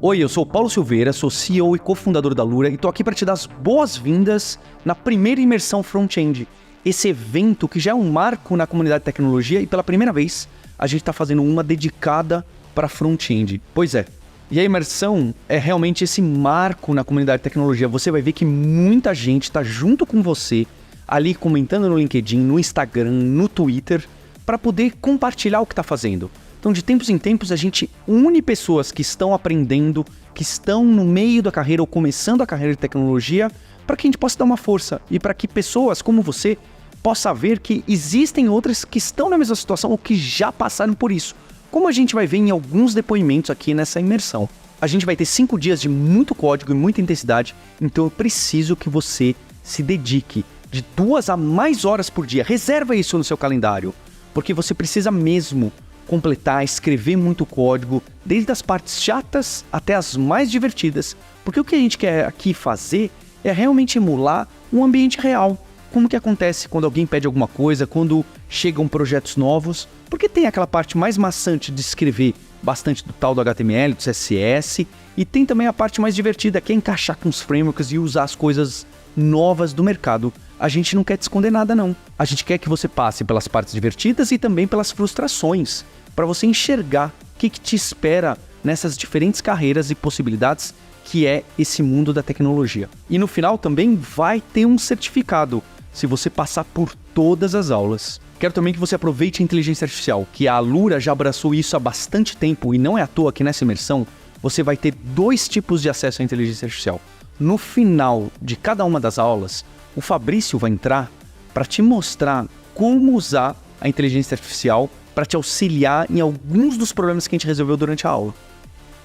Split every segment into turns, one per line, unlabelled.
Oi, eu sou o Paulo Silveira, sou CEO e cofundador da Lura e tô aqui para te dar as boas-vindas na primeira imersão Front-End. Esse evento que já é um marco na comunidade de tecnologia e pela primeira vez a gente está fazendo uma dedicada para Front-End. Pois é. E a imersão é realmente esse marco na comunidade de tecnologia. Você vai ver que muita gente está junto com você, ali comentando no LinkedIn, no Instagram, no Twitter, para poder compartilhar o que está fazendo. Então, de tempos em tempos, a gente une pessoas que estão aprendendo, que estão no meio da carreira ou começando a carreira de tecnologia, para que a gente possa dar uma força e para que pessoas como você possa ver que existem outras que estão na mesma situação ou que já passaram por isso. Como a gente vai ver em alguns depoimentos aqui nessa imersão. A gente vai ter 5 dias de muito código e muita intensidade, então eu preciso que você se dedique de 2 a mais horas por dia. Reserva isso no seu calendário, porque você precisa mesmo completar, escrever muito código, desde as partes chatas até as mais divertidas, porque o que a gente quer aqui fazer é realmente emular um ambiente real. Como que acontece quando alguém pede alguma coisa, quando chegam projetos novos, porque tem aquela parte mais maçante de escrever bastante do tal do HTML, do CSS, e tem também a parte mais divertida, que é encaixar com os frameworks e usar as coisas novas do mercado. A gente não quer te esconder nada, não. A gente quer que você passe pelas partes divertidas e também pelas frustrações, para você enxergar o que te espera nessas diferentes carreiras e possibilidades que é esse mundo da tecnologia. E no final também vai ter um certificado, se você passar por todas as aulas. Quero também que você aproveite a inteligência artificial, que a Lura já abraçou isso há bastante tempo e não é à toa que nessa imersão você vai ter 2 tipos de acesso à inteligência artificial. No final de cada uma das aulas, o Fabrício vai entrar para te mostrar como usar a inteligência artificial para te auxiliar em alguns dos problemas que a gente resolveu durante a aula.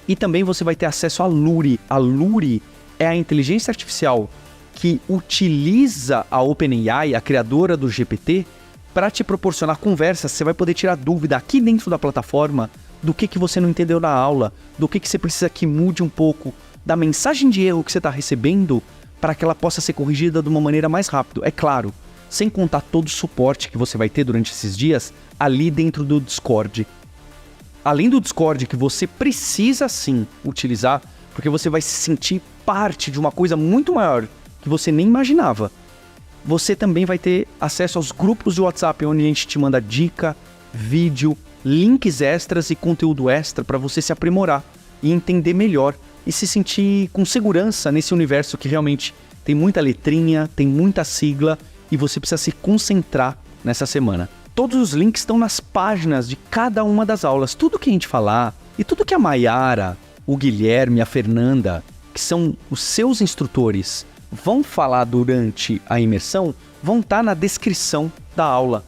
E também você vai ter acesso à Luri. A Luri é a inteligência artificial que utiliza a OpenAI, a criadora do GPT, para te proporcionar conversas. Você vai poder tirar dúvida aqui dentro da plataforma do que você não entendeu na aula, do que você precisa que mude um pouco, da mensagem de erro que você está recebendo, para que ela possa ser corrigida de uma maneira mais rápida. É claro, sem contar todo o suporte que você vai ter durante esses dias ali dentro do Discord. Além do Discord, que você precisa sim utilizar, porque você vai se sentir parte de uma coisa muito maior que você nem imaginava. Você também vai ter acesso aos grupos de WhatsApp, onde a gente te manda dica, vídeo, links extras e conteúdo extra para você se aprimorar e entender melhor e se sentir com segurança nesse universo que realmente tem muita letrinha, tem muita sigla e você precisa se concentrar nessa semana. Todos os links estão nas páginas de cada uma das aulas. Tudo que a gente falar e tudo que a Mayara, o Guilherme, a Fernanda, que são os seus instrutores, vão falar durante a imersão, vão estar na descrição da aula.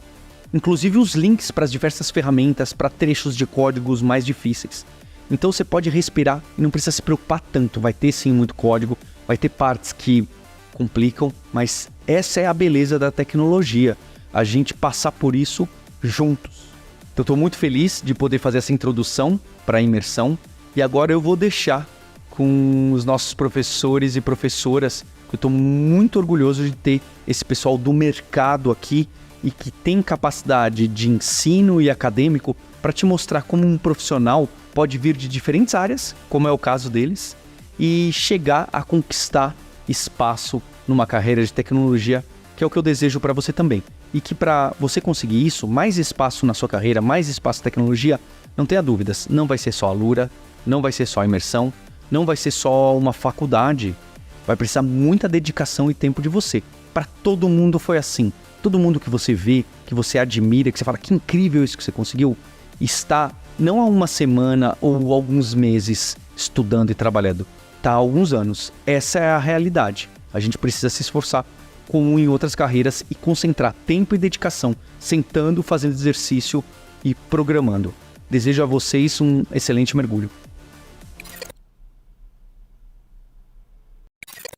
Inclusive os links para as diversas ferramentas, para trechos de códigos mais difíceis. Então você pode respirar e não precisa se preocupar tanto. Vai ter sim muito código, vai ter partes que complicam, mas essa é a beleza da tecnologia. A gente passar por isso juntos. Então eu estou muito feliz de poder fazer essa introdução para a imersão. E agora eu vou deixar com os nossos professores e professoras. Eu estou muito orgulhoso de ter esse pessoal do mercado aqui e que tem capacidade de ensino e acadêmico para te mostrar como um profissional pode vir de diferentes áreas, como é o caso deles, e chegar a conquistar espaço numa carreira de tecnologia, que é o que eu desejo para você também. E que para você conseguir isso, mais espaço na sua carreira, mais espaço em tecnologia, não tenha dúvidas, não vai ser só a Lura, não vai ser só a imersão, não vai ser só uma faculdade, vai precisar muita dedicação e tempo de você. Para todo mundo foi assim. Todo mundo que você vê, que você admira, que você fala que incrível isso que você conseguiu, está não há uma semana ou alguns meses estudando e trabalhando, está há alguns anos. Essa é a realidade. A gente precisa se esforçar, como em outras carreiras, e concentrar tempo e dedicação, sentando, fazendo exercício e programando. Desejo a vocês um excelente mergulho.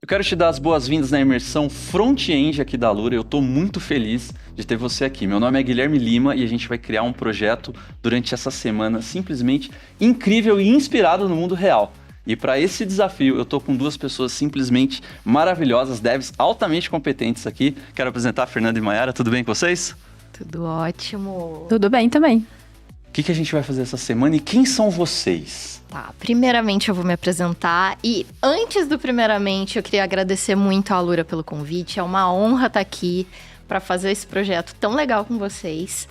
Eu quero te dar as boas-vindas na imersão Front-End aqui da Lura. Eu estou muito feliz de ter você aqui. Meu nome é Guilherme Lima e a gente vai criar um projeto durante essa semana simplesmente incrível e inspirado no mundo real. E para esse desafio, eu estou com 2 pessoas simplesmente maravilhosas, devs altamente competentes aqui. Quero apresentar a Fernanda e Mayara. Tudo bem com vocês?
Tudo ótimo.
Tudo bem também.
que a gente vai fazer essa semana e quem são vocês?
Tá, primeiramente eu vou me apresentar e antes do primeiramente eu queria agradecer muito a Alura pelo convite. É uma honra estar aqui para fazer esse projeto tão legal com vocês.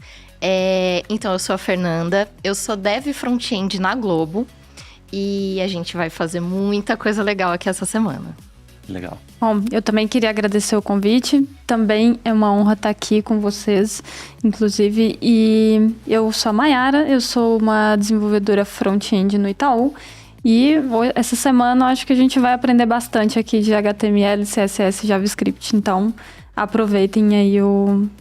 Então eu sou a Fernanda, eu sou Dev Front-End na Globo e a gente vai fazer muita coisa legal aqui essa semana.
Legal.
Bom, eu também queria agradecer o convite. Também é uma honra estar aqui com vocês, inclusive. E eu sou a Mayara, eu sou uma desenvolvedora front-end no Itaú. E essa semana eu acho que a gente vai aprender bastante aqui de HTML, CSS e JavaScript. Então, aproveitem aí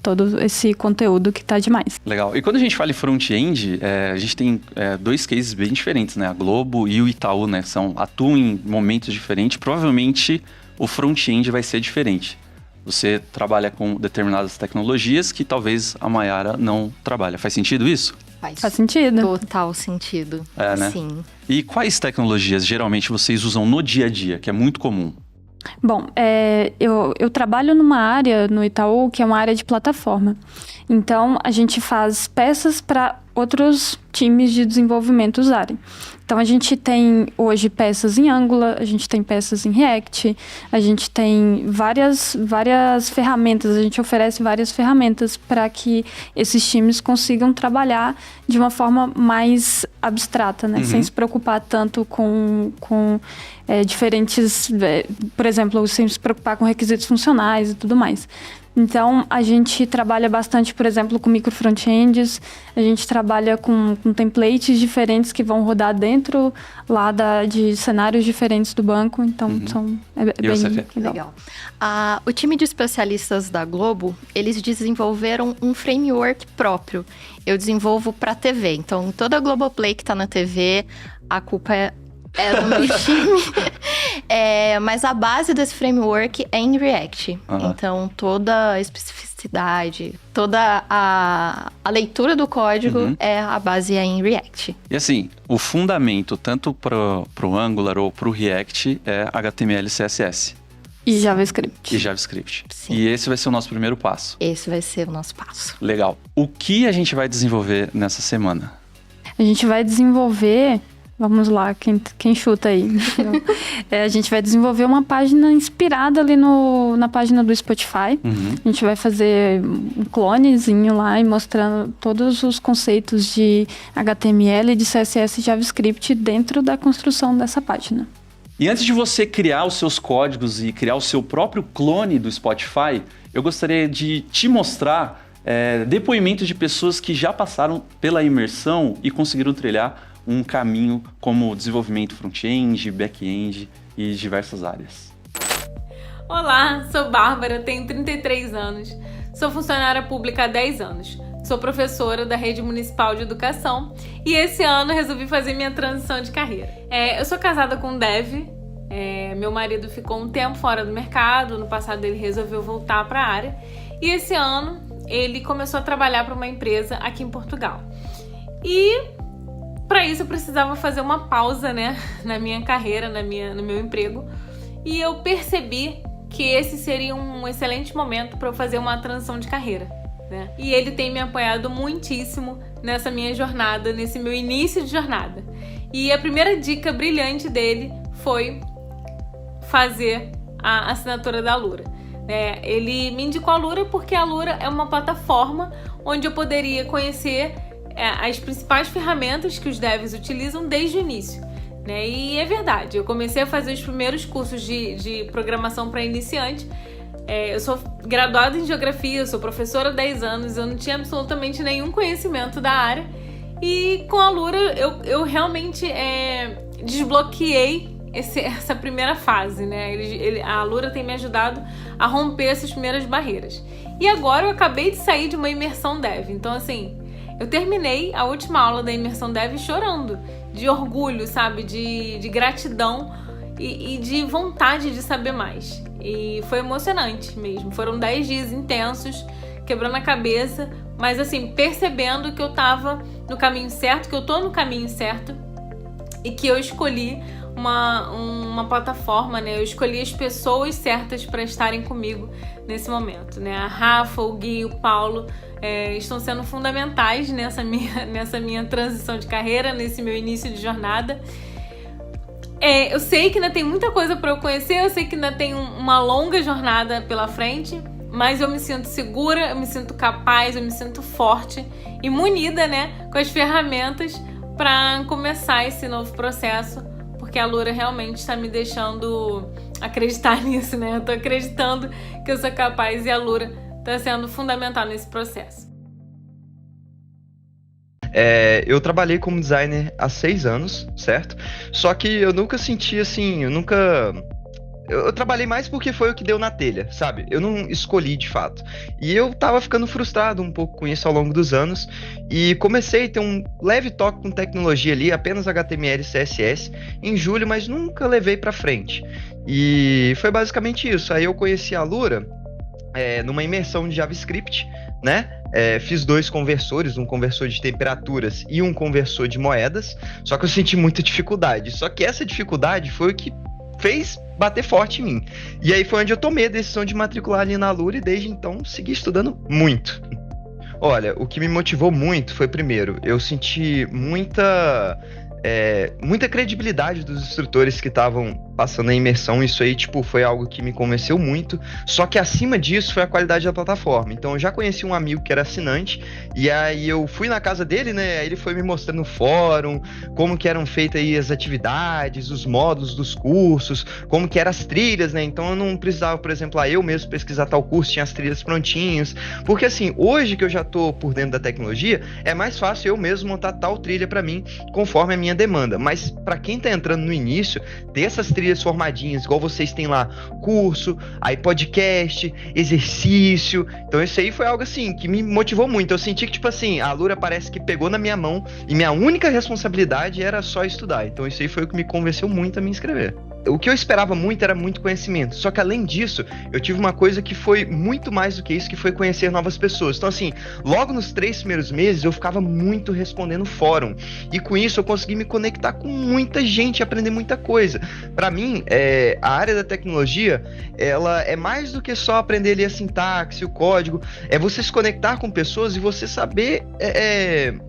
todo esse conteúdo que tá demais.
Legal. E quando a gente fala em front-end, a gente tem dois cases bem diferentes, né? A Globo e o Itaú, né? Atuam em momentos diferentes. Provavelmente o front-end vai ser diferente. Você trabalha com determinadas tecnologias que talvez a Mayara não trabalha. Faz sentido isso?
Faz sentido.
Total sentido.
Né?
Sim.
E quais tecnologias geralmente vocês usam no dia a dia, que é muito comum?
Bom, eu trabalho numa área no Itaú que é uma área de plataforma. Então, a gente faz peças para outros times de desenvolvimento usarem. Então, a gente tem hoje peças em Angular, a gente tem peças em React, a gente tem várias ferramentas, a gente oferece várias ferramentas para que esses times consigam trabalhar de uma forma mais abstrata, né? Sem se preocupar tanto com diferentes... por exemplo, sem se preocupar com requisitos funcionais e tudo mais. Então, a gente trabalha bastante, por exemplo, com micro front-ends, a gente trabalha com templates diferentes que vão rodar dentro lá de cenários diferentes do banco, então bem legal.
O time de especialistas da Globo, eles desenvolveram um framework próprio. Eu desenvolvo para TV, então toda a Globoplay que está na TV, a culpa é do meu time. Mas a base desse framework é em React. Então, toda a especificidade, toda a leitura do código, a base é em React.
E assim, o fundamento, tanto pro Angular ou pro React, é HTML e CSS.
E JavaScript.
Sim.
E esse vai ser o nosso primeiro passo.
Esse vai ser o nosso passo.
Legal. O que a gente vai desenvolver nessa semana?
A gente vai desenvolver... Vamos lá, quem chuta aí? A gente vai desenvolver uma página inspirada ali na página do Spotify. A gente vai fazer um clonezinho lá e mostrando todos os conceitos de HTML, de CSS e JavaScript dentro da construção dessa página.
E antes de você criar os seus códigos e criar o seu próprio clone do Spotify, eu gostaria de te mostrar depoimentos de pessoas que já passaram pela imersão e conseguiram trilhar um caminho como desenvolvimento front-end, back-end e diversas áreas.
Olá, sou Bárbara, tenho 33 anos, sou funcionária pública há 10 anos, sou professora da Rede Municipal de Educação e esse ano resolvi fazer minha transição de carreira. Eu sou casada com um dev, meu marido ficou um tempo fora do mercado, no passado ele resolveu voltar para a área e esse ano ele começou a trabalhar para uma empresa aqui em Portugal. E para isso eu precisava fazer uma pausa, né, na minha carreira, no meu emprego. E eu percebi que esse seria um excelente momento para eu fazer uma transição de carreira, né? E ele tem me apoiado muitíssimo nessa minha jornada, nesse meu início de jornada. E a primeira dica brilhante dele foi fazer a assinatura da Alura. Ele me indicou a Alura porque a Alura é uma plataforma onde eu poderia conhecer as principais ferramentas que os devs utilizam desde o início, né? E é verdade, eu comecei a fazer os primeiros cursos de programação para iniciante. Eu sou graduada em geografia, eu sou professora há 10 anos, eu não tinha absolutamente nenhum conhecimento da área. E com a Alura eu realmente desbloqueei essa primeira fase, né? A Alura tem me ajudado a romper essas primeiras barreiras. E agora eu acabei de sair de uma imersão dev, então assim... Eu terminei a última aula da imersão dev chorando, de orgulho, sabe? De gratidão e de vontade de saber mais. E foi emocionante mesmo. Foram 10 dias intensos, quebrando a cabeça, mas assim, percebendo que eu tava no caminho certo, que eu tô no caminho certo e que eu escolhi uma plataforma, né? Eu escolhi as pessoas certas para estarem comigo nesse momento, né? A Rafa, o Gui, o Paulo estão sendo fundamentais nessa minha transição de carreira, nesse meu início de jornada. Eu sei que ainda tem muita coisa para eu conhecer, eu sei que ainda tem uma longa jornada pela frente, mas eu me sinto segura, eu me sinto capaz, eu me sinto forte e munida, né, com as ferramentas para começar esse novo processo, porque a Lura realmente está me deixando acreditar nisso, né? Eu tô acreditando que eu sou capaz e a Lura está sendo fundamental nesse processo.
Eu trabalhei como designer há 6 anos, certo? Só que eu nunca senti assim, eu trabalhei mais porque foi o que deu na telha, sabe? Eu não escolhi de fato. E eu tava ficando frustrado um pouco com isso ao longo dos anos. E comecei a ter um leve toque com tecnologia ali, apenas HTML e CSS, em julho, mas nunca levei pra frente. E foi basicamente isso. Aí eu conheci a Lura numa imersão de JavaScript, né? Fiz 2 conversores, um conversor de temperaturas e um conversor de moedas, só que eu senti muita dificuldade. Só que essa dificuldade foi o que fez bater forte em mim. E aí foi onde eu tomei a decisão de matricular ali na Lura e desde então segui estudando muito. Olha, o que me motivou muito foi, primeiro, eu senti muita credibilidade dos instrutores que estavam passando a imersão. Isso aí, foi algo que me convenceu muito. Só que acima disso foi a qualidade da plataforma. Então eu já conheci um amigo que era assinante, e aí eu fui na casa dele, né? Aí ele foi me mostrando no fórum como que eram feitas aí as atividades, os módulos dos cursos, como que eram as trilhas, né? Então eu não precisava, por exemplo, eu mesmo pesquisar tal curso, tinha as trilhas prontinhas. Porque assim, hoje que eu já tô por dentro da tecnologia, é mais fácil eu mesmo montar tal trilha para mim, conforme a minha demanda. Mas para quem tá entrando no início, ter essas trilhas formadinhas, igual vocês têm lá, curso, aí podcast, exercício. Então isso aí foi algo assim que me motivou muito. Eu senti que a Lura parece que pegou na minha mão e minha única responsabilidade era só estudar. Então isso aí foi o que me convenceu muito a me inscrever. O que eu esperava muito era muito conhecimento, só que além disso, eu tive uma coisa que foi muito mais do que isso, que foi conhecer novas pessoas. Então assim, logo nos 3 primeiros meses, eu ficava muito respondendo fórum, e com isso eu consegui me conectar com muita gente e aprender muita coisa. Para mim, a área da tecnologia, ela é mais do que só aprender ali a sintaxe, o código, é você se conectar com pessoas e você saber,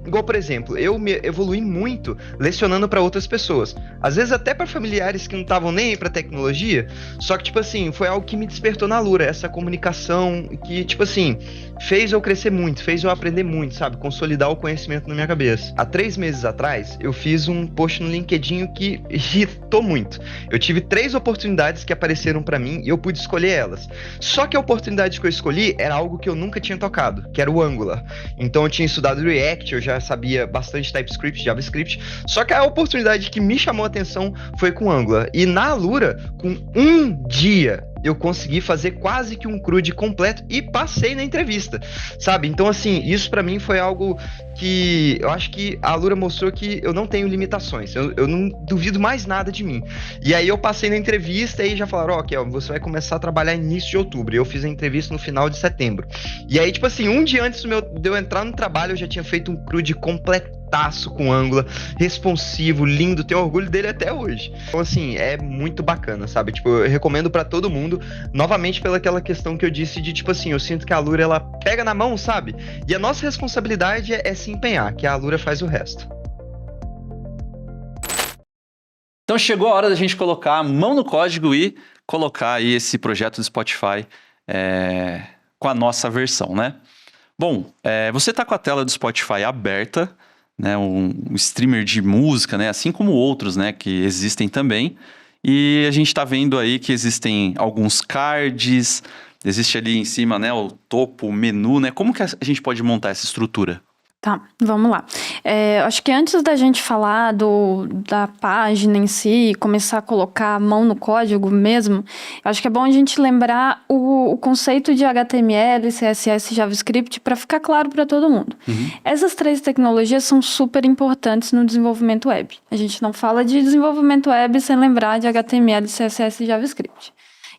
igual por exemplo, eu me evolui muito lecionando para outras pessoas, às vezes até para familiares que não estavam nem aí pra tecnologia, só que, foi algo que me despertou na Lura, essa comunicação que, fez eu crescer muito, fez eu aprender muito, sabe? Consolidar o conhecimento na minha cabeça. Há 3 meses atrás, eu fiz um post no LinkedIn que irritou muito. Eu tive 3 oportunidades que apareceram pra mim e eu pude escolher elas. Só que a oportunidade que eu escolhi era algo que eu nunca tinha tocado, que era o Angular. Então eu tinha estudado React, eu já sabia bastante TypeScript, JavaScript, só que a oportunidade que me chamou a atenção foi com Angular. E na Lura, com 1 dia, eu consegui fazer quase que um CRUD completo e passei na entrevista, sabe? Então, assim, isso pra mim foi algo que eu acho que a Lura mostrou que eu não tenho limitações, eu não duvido mais nada de mim. E aí eu passei na entrevista e já falaram, ok, você vai começar a trabalhar início de outubro. E eu fiz a entrevista no final de setembro. E aí, 1 dia antes de eu entrar no trabalho, eu já tinha feito um CRUD completaço com Angular, responsivo, lindo, tenho orgulho dele até hoje. Então, assim, é muito bacana, sabe? Eu recomendo pra todo mundo, novamente pela aquela questão que eu disse de, eu sinto que a Lura, ela pega na mão, sabe? E a nossa responsabilidade é se empenhar, que a Lura faz o resto.
Então chegou a hora da gente colocar a mão no código e colocar aí esse projeto do Spotify com a nossa versão, né? Bom, você está com a tela do Spotify aberta, né? Um streamer de música, né? Assim como outros, né? Que existem também. E a gente está vendo aí que existem alguns cards, existe ali em cima, né? O topo, o menu, né? Como que a gente pode montar essa estrutura?
Tá, vamos lá. Acho que antes da gente falar da página em si e começar a colocar a mão no código mesmo, acho que é bom a gente lembrar o conceito de HTML, CSS e JavaScript para ficar claro para todo mundo. Uhum. Essas 3 tecnologias são super importantes no desenvolvimento web. A gente não fala de desenvolvimento web sem lembrar de HTML, CSS e JavaScript.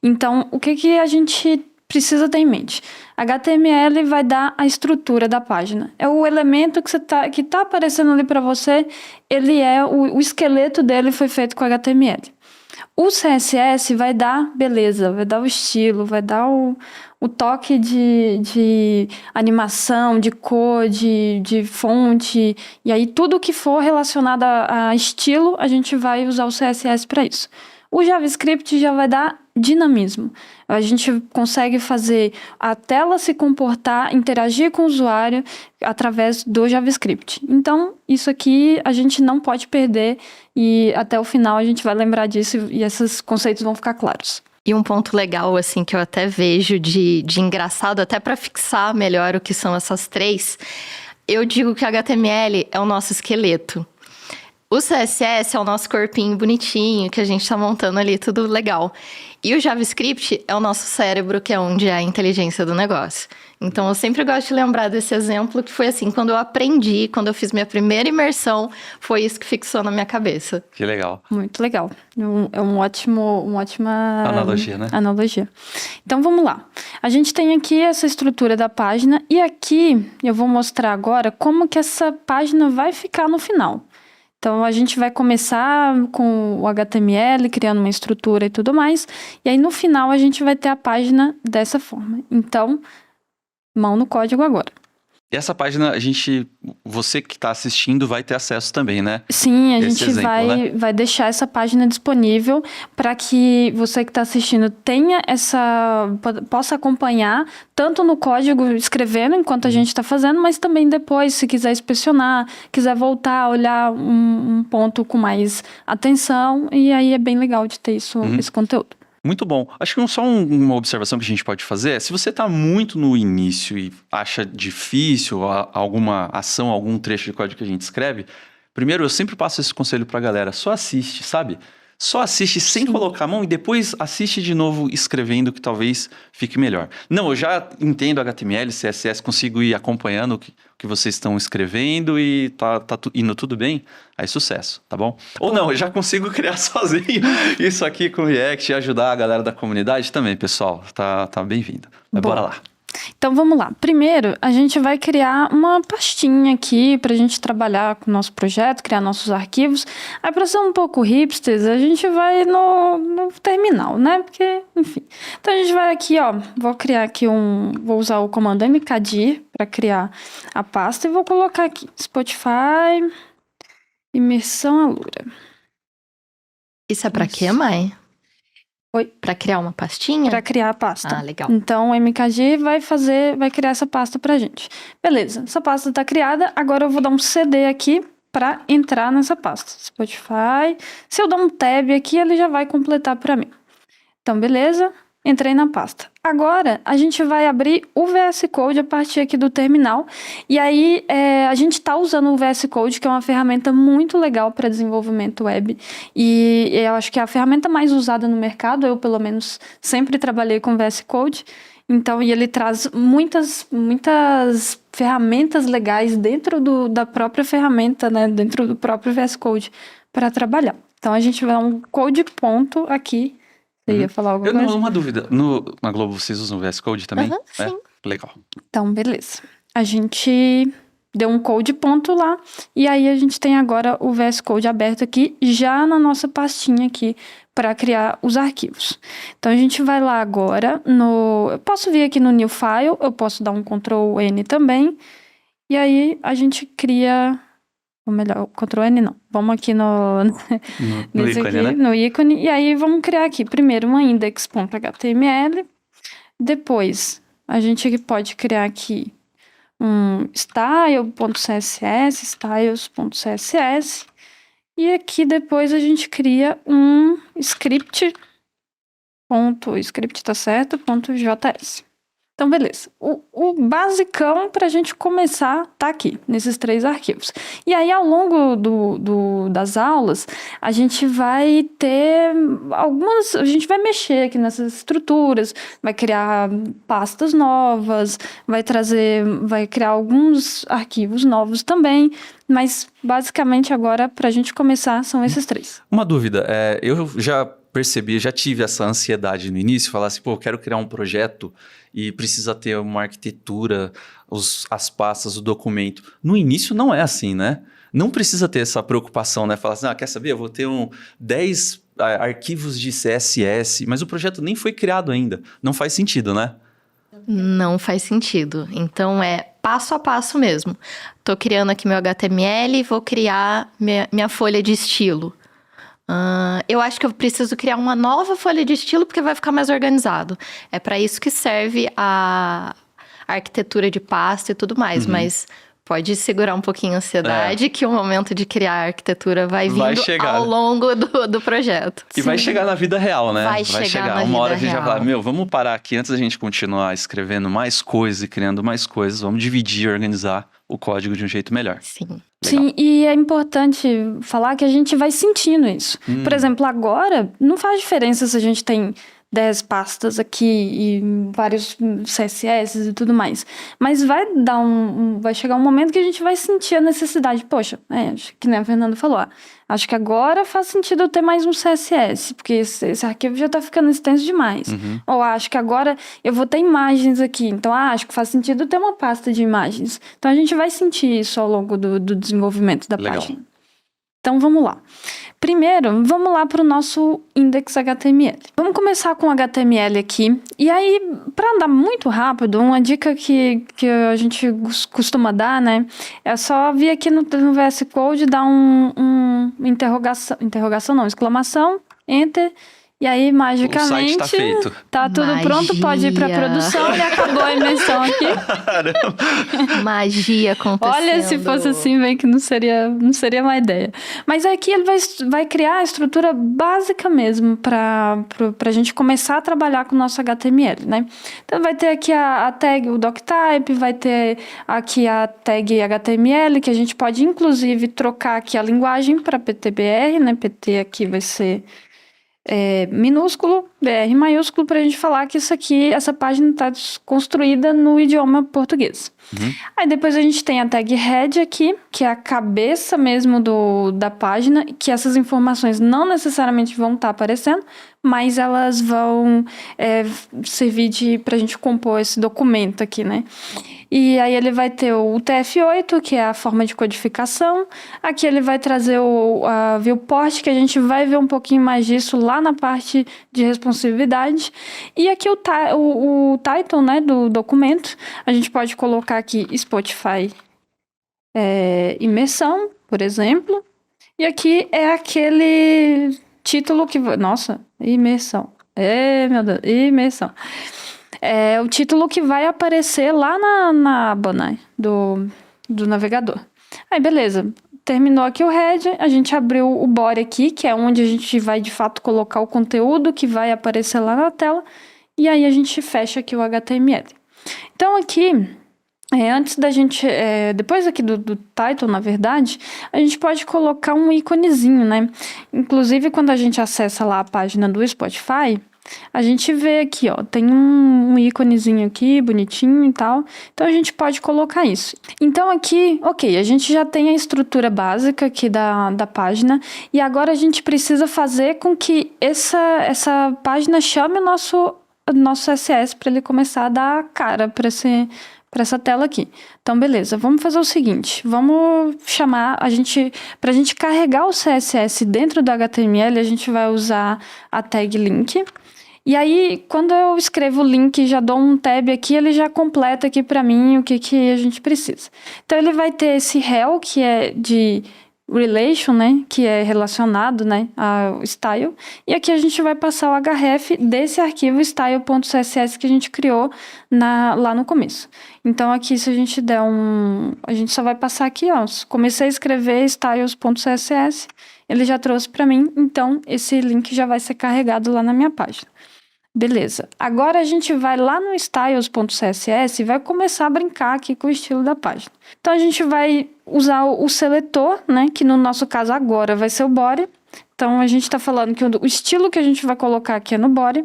Então, o que a gente precisa ter em mente. HTML vai dar a estrutura da página. É o elemento que tá aparecendo ali para você, ele é o esqueleto dele foi feito com HTML. O CSS vai dar beleza, vai dar o estilo, vai dar o toque de animação, de cor, de fonte. E aí tudo que for relacionado a estilo, a gente vai usar o CSS para isso. O JavaScript já vai dar dinamismo. A gente consegue fazer a tela se comportar, interagir com o usuário através do JavaScript. Então, isso aqui a gente não pode perder e até o final a gente vai lembrar disso e esses conceitos vão ficar claros.
E um ponto legal, assim, que eu até vejo de engraçado, até para fixar melhor o que são essas três, eu digo que o HTML é o nosso esqueleto. O CSS é o nosso corpinho bonitinho, que a gente tá montando ali, tudo legal. E o JavaScript é o nosso cérebro, que é onde é a inteligência do negócio. Então, eu sempre gosto de lembrar desse exemplo, que foi assim, quando eu aprendi, quando eu fiz minha primeira imersão, foi isso que fixou na minha cabeça.
Que legal.
Muito legal. É uma ótima
Analogia, né?
Analogia. Então, vamos lá. A gente tem aqui essa estrutura da página, e aqui eu vou mostrar agora como que essa página vai ficar no final. Então, a gente vai começar com o HTML, criando uma estrutura e tudo mais. E aí, no final, a gente vai ter a página dessa forma. Então, mão no código agora.
E essa página, você que está assistindo vai ter acesso também, né?
Sim, a
Esse
gente
exemplo,
vai deixar essa página disponível para que você que está assistindo possa acompanhar tanto no código escrevendo enquanto a gente está fazendo, mas também depois, se quiser inspecionar, quiser voltar, olhar um ponto com mais atenção, e aí é bem legal de ter esse conteúdo.
Muito bom. Acho que só uma observação que a gente pode fazer é, se você está muito no início e acha difícil alguma ação, algum trecho de código que a gente escreve, primeiro eu sempre passo esse conselho para a galera, só assiste, sabe? Só assiste sem colocar a mão e depois assiste de novo escrevendo, que talvez fique melhor. Não, eu já entendo HTML, CSS, consigo ir acompanhando o que vocês estão escrevendo e tá indo tudo bem, aí sucesso, tá bom? Ou não, eu já consigo criar sozinho isso aqui com React e ajudar a galera da comunidade também, pessoal. Tá bem-vindo. Mas bora lá.
Então, vamos lá. Primeiro, a gente vai criar uma pastinha aqui para a gente trabalhar com o nosso projeto, criar nossos arquivos. Aí, para ser um pouco hipsters, a gente vai no terminal, né? Porque, enfim. Então, a gente vai aqui, ó. Vou usar o comando mkdir para criar a pasta e vou colocar aqui Spotify, imersão Alura.
Isso é para quê, mãe?
Oi?
Para criar uma pastinha?
Para criar a pasta.
Ah, legal.
Então, o MKG vai criar essa pasta pra gente. Beleza, essa pasta tá criada. Agora eu vou dar um CD aqui para entrar nessa pasta. Spotify. Se eu dar um tab aqui, ele já vai completar para mim. Então, beleza. Entrei na pasta. Agora, a gente vai abrir o VS Code a partir aqui do terminal. E aí, a gente está usando o VS Code, que é uma ferramenta muito legal para desenvolvimento web. E eu acho que é a ferramenta mais usada no mercado. Eu, pelo menos, sempre trabalhei com VS Code. Então, e ele traz muitas ferramentas legais dentro da própria ferramenta, né? Dentro do próprio VS Code para trabalhar. Então, a gente vai dar um code ponto aqui. Você ia falar alguma coisa?
Uma dúvida. Na Globo vocês usam VS Code também?
Sim.
Legal.
Então, beleza. A gente deu um code ponto lá. E aí, a gente tem agora o VS Code aberto aqui, já na nossa pastinha aqui, para criar os arquivos. Então, a gente vai lá agora Eu posso vir aqui no New File, eu posso dar um Ctrl N também. E aí, a gente cria... Ou melhor, Ctrl N não. Vamos aqui no
ícone,
aqui,
né?
No ícone. E aí, vamos criar aqui, primeiro, uma index.html. Depois, a gente pode criar aqui um style.css, styles.css. E aqui, depois, a gente cria um script. Script tá certo, .js. Então, beleza. O basicão para a gente começar tá aqui, nesses 3 arquivos. E aí, ao longo das aulas, a gente vai ter a gente vai mexer aqui nessas estruturas, vai criar pastas novas, vai criar alguns arquivos novos também, mas basicamente agora, para a gente começar, são esses 3.
Uma dúvida, eu já percebi, já tive essa ansiedade no início, falar assim, pô, eu quero criar um projeto e precisa ter uma arquitetura, as pastas, o documento. No início não é assim, né? Não precisa ter essa preocupação, né? Falar assim, quer saber? Eu vou ter 10 arquivos de CSS, mas o projeto nem foi criado ainda. Não faz sentido, né?
Não faz sentido. Então, é passo a passo mesmo. Tô criando aqui meu HTML e vou criar minha folha de estilo. Eu acho que eu preciso criar uma nova folha de estilo porque vai ficar mais organizado. É para isso que serve a arquitetura de pasta e tudo mais, mas pode segurar um pouquinho a ansiedade que o momento de criar a arquitetura vai vindo
chegar,
ao longo do projeto.
E vai chegar na vida real, né?
Vai chegar na
uma hora
vida
que a gente vai
real.
falar, vamos parar aqui antes da gente continuar escrevendo mais coisas e criando mais coisas, vamos dividir e organizar o código de um jeito melhor.
Sim.
Sim, e é importante falar que a gente vai sentindo isso. Por exemplo, agora, não faz diferença se a gente tem 10 pastas aqui e vários CSS e tudo mais. Mas vai vai chegar um momento que a gente vai sentir a necessidade. Poxa, acho que nem a Fernanda falou. Acho que agora faz sentido eu ter mais um CSS, porque esse arquivo já tá ficando extenso demais. Ou acho que agora eu vou ter imagens aqui, então acho que faz sentido eu ter uma pasta de imagens. Então a gente vai sentir isso ao longo do desenvolvimento da página. Então vamos lá. Primeiro, vamos lá para o nosso index HTML. Vamos começar com HTML aqui. E aí, para andar muito rápido, uma dica que a gente costuma dar, né? É só vir aqui no VS Code, dar exclamação, enter. E aí, magicamente,
o site tá feito.
Tá tudo pronto, pode ir para produção e acabou a imersão aqui.
Magia acontecendo.
Olha, se fosse assim, bem que não seria uma ideia. Mas aqui ele vai criar a estrutura básica mesmo para a gente começar a trabalhar com o nosso HTML, né? Então vai ter aqui a tag, o doctype, vai ter aqui a tag HTML, que a gente pode inclusive trocar aqui a linguagem para PTBR, né? PT aqui vai ser minúsculo, BR maiúsculo, para a gente falar que essa página está construída no idioma português. Aí depois a gente tem a tag head aqui, que é a cabeça mesmo da página, que essas informações não necessariamente vão estar aparecendo, mas elas vão servir para a gente compor esse documento aqui, né? E aí ele vai ter o UTF-8, que é a forma de codificação. Aqui ele vai trazer a viewport, que a gente vai ver um pouquinho mais disso lá na parte de responsividade. E aqui o title, né, do documento, a gente pode colocar aqui Spotify imersão, por exemplo. E aqui é aquele título que... Nossa, imersão. Meu Deus, imersão. É o título que vai aparecer lá na aba, né, do navegador. Aí, beleza. Terminou aqui o head, a gente abriu o body aqui, que é onde a gente vai, de fato, colocar o conteúdo que vai aparecer lá na tela. E aí, a gente fecha aqui o HTML. Então, aqui... antes da gente... depois aqui do title, na verdade, a gente pode colocar um íconezinho, né? Inclusive, quando a gente acessa lá a página do Spotify... A gente vê aqui, tem um íconezinho aqui, bonitinho e tal. Então, a gente pode colocar isso. Então, aqui, a gente já tem a estrutura básica aqui da página. E agora a gente precisa fazer com que essa página chame o nosso CSS para ele começar a dar cara para essa tela aqui. Então, beleza. Vamos fazer o seguinte. Vamos chamar para a gente carregar o CSS dentro do HTML, a gente vai usar a tag link. E aí, quando eu escrevo o link, já dou um tab aqui, ele já completa aqui para mim o que a gente precisa. Então, ele vai ter esse rel, que é de relation, né, que é relacionado, né, ao style. E aqui a gente vai passar o href desse arquivo style.css que a gente criou lá no começo. Então, aqui, se a gente der a gente só vai passar aqui, comecei a escrever styles.css, ele já trouxe para mim, então esse link já vai ser carregado lá na minha página. Beleza. Agora a gente vai lá no styles.css e vai começar a brincar aqui com o estilo da página. Então, a gente vai usar o seletor, né, que no nosso caso agora vai ser o body. Então, a gente está falando que o estilo que a gente vai colocar aqui é no body.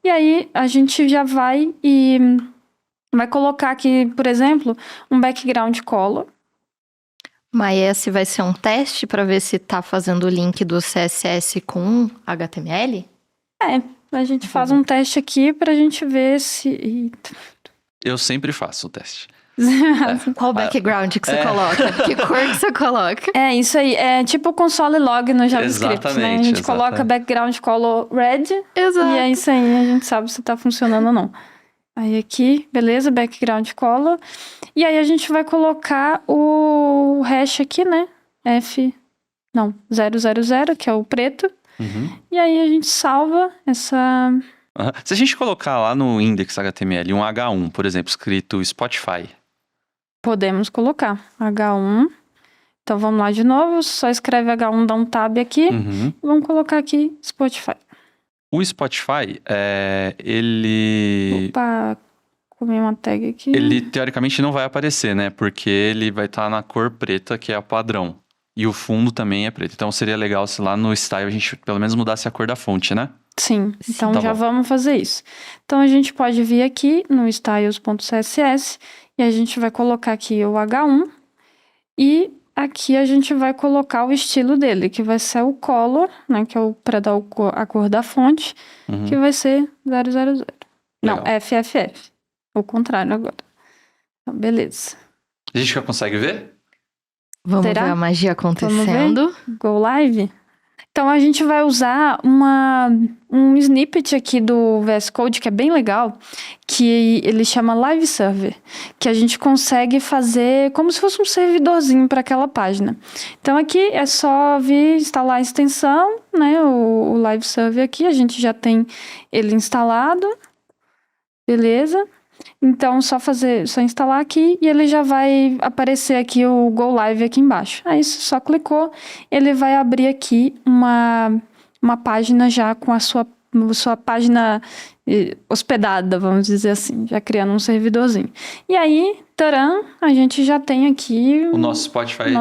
E aí, a gente já vai colocar aqui, por exemplo, um background color.
Mas esse vai ser um teste para ver se está fazendo o link do CSS com HTML?
A gente faz um teste aqui pra gente ver se...
Eu sempre faço o teste.
Qual background que você coloca? Que cor que você coloca?
É isso aí, é tipo o console log no JavaScript, né? A gente coloca background color red
Exato.
e é isso aí, a gente sabe se tá funcionando ou não. Aí aqui, beleza, background color. E aí a gente vai colocar o hash aqui, né? 000, que é o preto. E aí a gente salva essa...
Se a gente colocar lá no index HTML um H1, por exemplo, escrito Spotify.
Podemos colocar H1. Então vamos lá de novo, só escreve H1, dá um tab aqui. E vamos colocar aqui Spotify.
O Spotify, ele...
Opa, comi uma tag aqui.
Ele teoricamente não vai aparecer, né? Porque ele vai estar na cor preta, que é a padrão. E o fundo também é preto. Então seria legal se lá no style a gente pelo menos mudasse a cor da fonte, né?
Sim, então
Tá
já
bom.
vamos fazer isso. Então a gente pode vir aqui no styles.css e a gente vai colocar aqui o H1 e aqui a gente vai colocar o estilo dele, que vai ser o color, né, que é o para dar a cor da fonte, que vai ser 000. Não,
Legal.
FFF. O contrário agora. Então, beleza.
A gente já consegue ver?
Vamos
Será?
ver a magia acontecendo.
Go live. Então a gente vai usar um snippet aqui do VS Code que é bem legal, que ele chama Live Server, que a gente consegue fazer como se fosse um servidorzinho para aquela página. Então aqui é só vir instalar a extensão, né, o Live Server aqui, a gente já tem ele instalado, beleza? Então, só instalar aqui e ele já vai aparecer aqui o Go Live aqui embaixo. Aí, só clicou, ele vai abrir aqui uma página já com a sua página hospedada, vamos dizer assim, já criando um servidorzinho. E aí, taran, a gente já tem aqui
O nosso Spotify.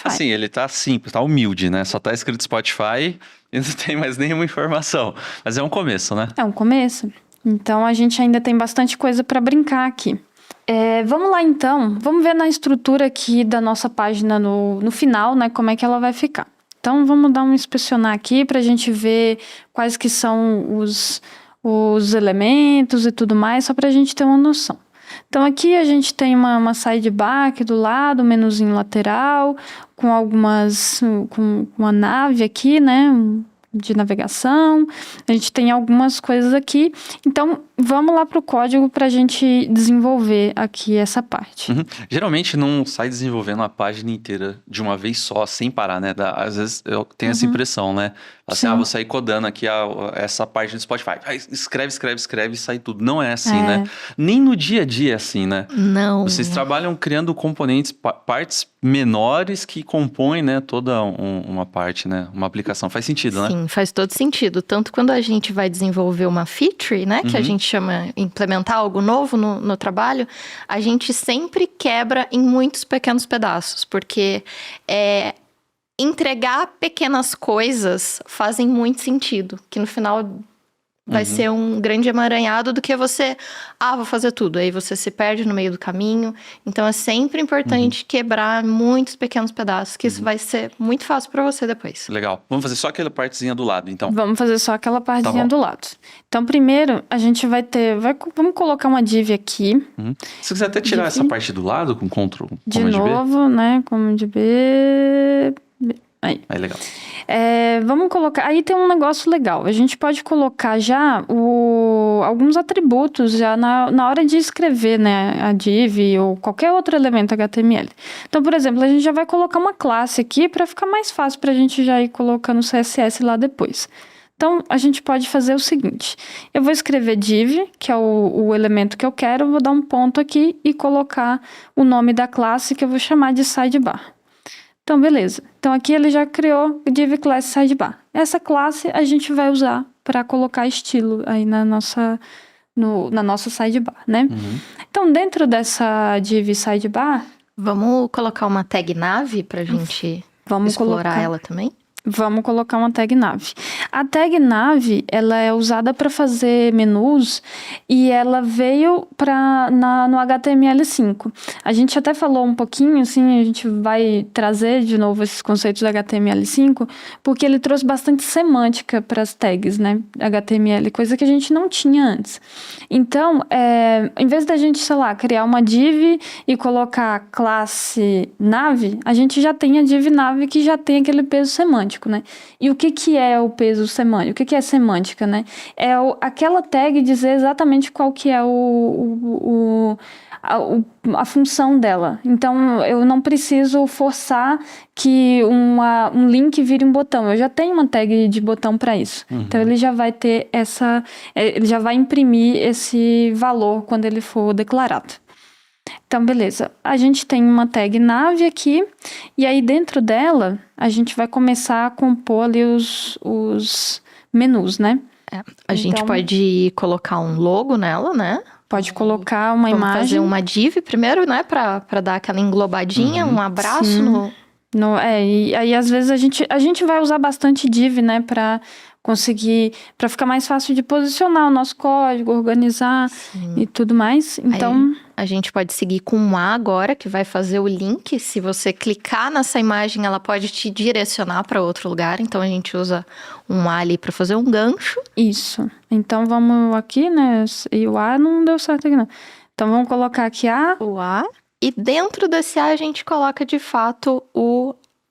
Assim, ele tá simples, tá humilde, né? Só tá escrito Spotify e não tem mais nenhuma informação. Mas é um começo, né?
É um começo. Então, a gente ainda tem bastante coisa para brincar aqui. Vamos lá, então. Vamos ver na estrutura aqui da nossa página no final, né? Como é que ela vai ficar. Então, vamos dar um inspecionar aqui para a gente ver quais que são os elementos e tudo mais, só para a gente ter uma noção. Então, aqui a gente tem uma sidebar aqui do lado, um menuzinho lateral, com com uma nave aqui, né? De navegação, a gente tem algumas coisas aqui. Então, vamos lá para o código para a gente desenvolver aqui essa parte.
Geralmente não sai desenvolvendo a página inteira de uma vez só, sem parar, né? Às vezes eu tenho essa impressão, né? Assim, vou sair codando aqui essa parte do Spotify. Escreve e sai tudo. Não é assim, né? Nem no dia a dia é assim, né?
Não.
Vocês trabalham criando componentes, partes menores que compõem, né, toda uma parte, né? Uma aplicação. Faz sentido, né?
Sim, faz todo sentido. Tanto quando a gente vai desenvolver uma feature, né? Que a gente chama implementar algo novo no trabalho, a gente sempre quebra em muitos pequenos pedaços, porque entregar pequenas coisas fazem muito sentido, que no final vai ser um grande emaranhado do que você, vou fazer tudo, aí você se perde no meio do caminho. Então é sempre importante quebrar muitos pequenos pedaços, que isso vai ser muito fácil para você depois.
Legal. Vamos fazer só aquela partezinha do lado, então.
Vamos fazer só aquela partezinha do lado. Então, primeiro, a gente vai ter... Vamos colocar uma div aqui.
Se quiser até tirar essa parte do lado com Ctrl,
de novo, né? Como de B... Aí,
legal.
Vamos colocar... Aí tem um negócio legal. A gente pode colocar já alguns atributos já na hora de escrever, né? A div ou qualquer outro elemento HTML. Então, por exemplo, a gente já vai colocar uma classe aqui para ficar mais fácil para a gente já ir colocando o CSS lá depois. Então, a gente pode fazer o seguinte. Eu vou escrever div, que é o elemento que eu quero. Vou dar um ponto aqui e colocar o nome da classe que eu vou chamar de sidebar. Então, beleza. Então, aqui ele já criou div class sidebar. Essa classe a gente vai usar para colocar estilo aí na nossa sidebar, né? Então, dentro dessa div sidebar...
Vamos colocar uma tag nave para a gente explorar ela também?
Vamos colocar uma tag nav. A tag nav, ela é usada para fazer menus e ela veio no HTML5. A gente até falou um pouquinho, assim, a gente vai trazer de novo esses conceitos do HTML5, porque ele trouxe bastante semântica para as tags, né? HTML, coisa que a gente não tinha antes. Então, em vez da gente, sei lá, criar uma div e colocar classe nav, a gente já tem a div nav que já tem aquele peso semântico. Né? E o que é o peso semântico? O que é semântica, né? É aquela tag dizer exatamente qual que é a função dela. Então, eu não preciso forçar que um link vire um botão. Eu já tenho uma tag de botão para isso. Então, ele já vai ter ele já vai imprimir esse valor quando ele for declarado. Então, beleza. A gente tem uma tag nav aqui, e aí dentro dela, a gente vai começar a compor ali os menus, né?
A gente pode colocar um logo nela, né?
Pode colocar uma imagem.
Fazer uma div primeiro, né? Pra dar aquela englobadinha, um abraço.
E aí às vezes a gente vai usar bastante div, né? Pra ficar mais fácil de posicionar o nosso código, organizar e tudo mais. Então,
a gente pode seguir com um A agora, que vai fazer o link. Se você clicar nessa imagem, ela pode te direcionar para outro lugar. Então, a gente usa um A ali para fazer um gancho.
Isso. Então, vamos aqui, né? E o A não deu certo aqui, não. Então, vamos colocar aqui
o A. E dentro desse A, a gente coloca, de fato,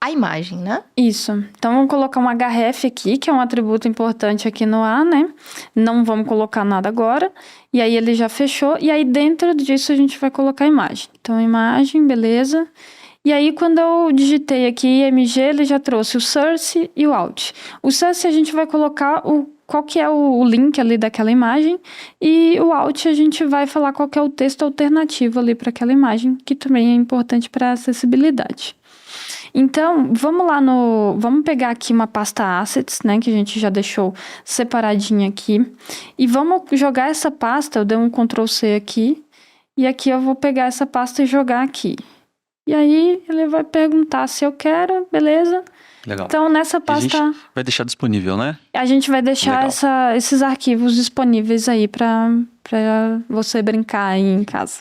a imagem, né?
Isso. Então, vamos colocar um href aqui, que é um atributo importante aqui no A, né? Não vamos colocar nada agora. E aí, ele já fechou. E aí, dentro disso, a gente vai colocar a imagem. Então, imagem, beleza. E aí, quando eu digitei aqui IMG, ele já trouxe o source e o out. O source, a gente vai colocar qual que é o link ali daquela imagem. E o out, a gente vai falar qual que é o texto alternativo ali para aquela imagem, que também é importante para acessibilidade. Então, vamos pegar aqui uma pasta assets, né, que a gente já deixou separadinha aqui, e vamos jogar essa pasta, eu dei um Ctrl C aqui, e aqui eu vou pegar essa pasta e jogar aqui. E aí, ele vai perguntar se eu quero, beleza?
Legal.
Então, nessa pasta...
A gente vai deixar disponível, né?
A gente vai deixar esses arquivos disponíveis aí para você brincar aí em casa.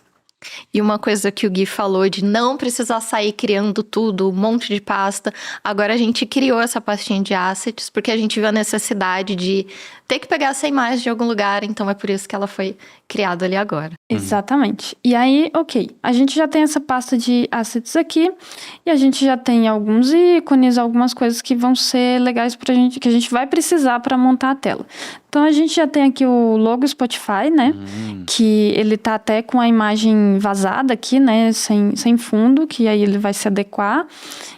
E uma coisa que o Gui falou de não precisar sair criando tudo, um monte de pasta. Agora a gente criou essa pastinha de assets porque a gente viu a necessidade de ter que pegar essa imagem de algum lugar. Então é por isso que ela foi criada ali agora.
Exatamente. E aí, ok. A gente já tem essa pasta de assets aqui. E a gente já tem alguns ícones, algumas coisas que vão ser legais pra gente, que a gente vai precisar para montar a tela. Então, a gente já tem aqui o logo Spotify, né? Que ele tá até com a imagem vazada aqui, né? Sem fundo, que aí ele vai se adequar.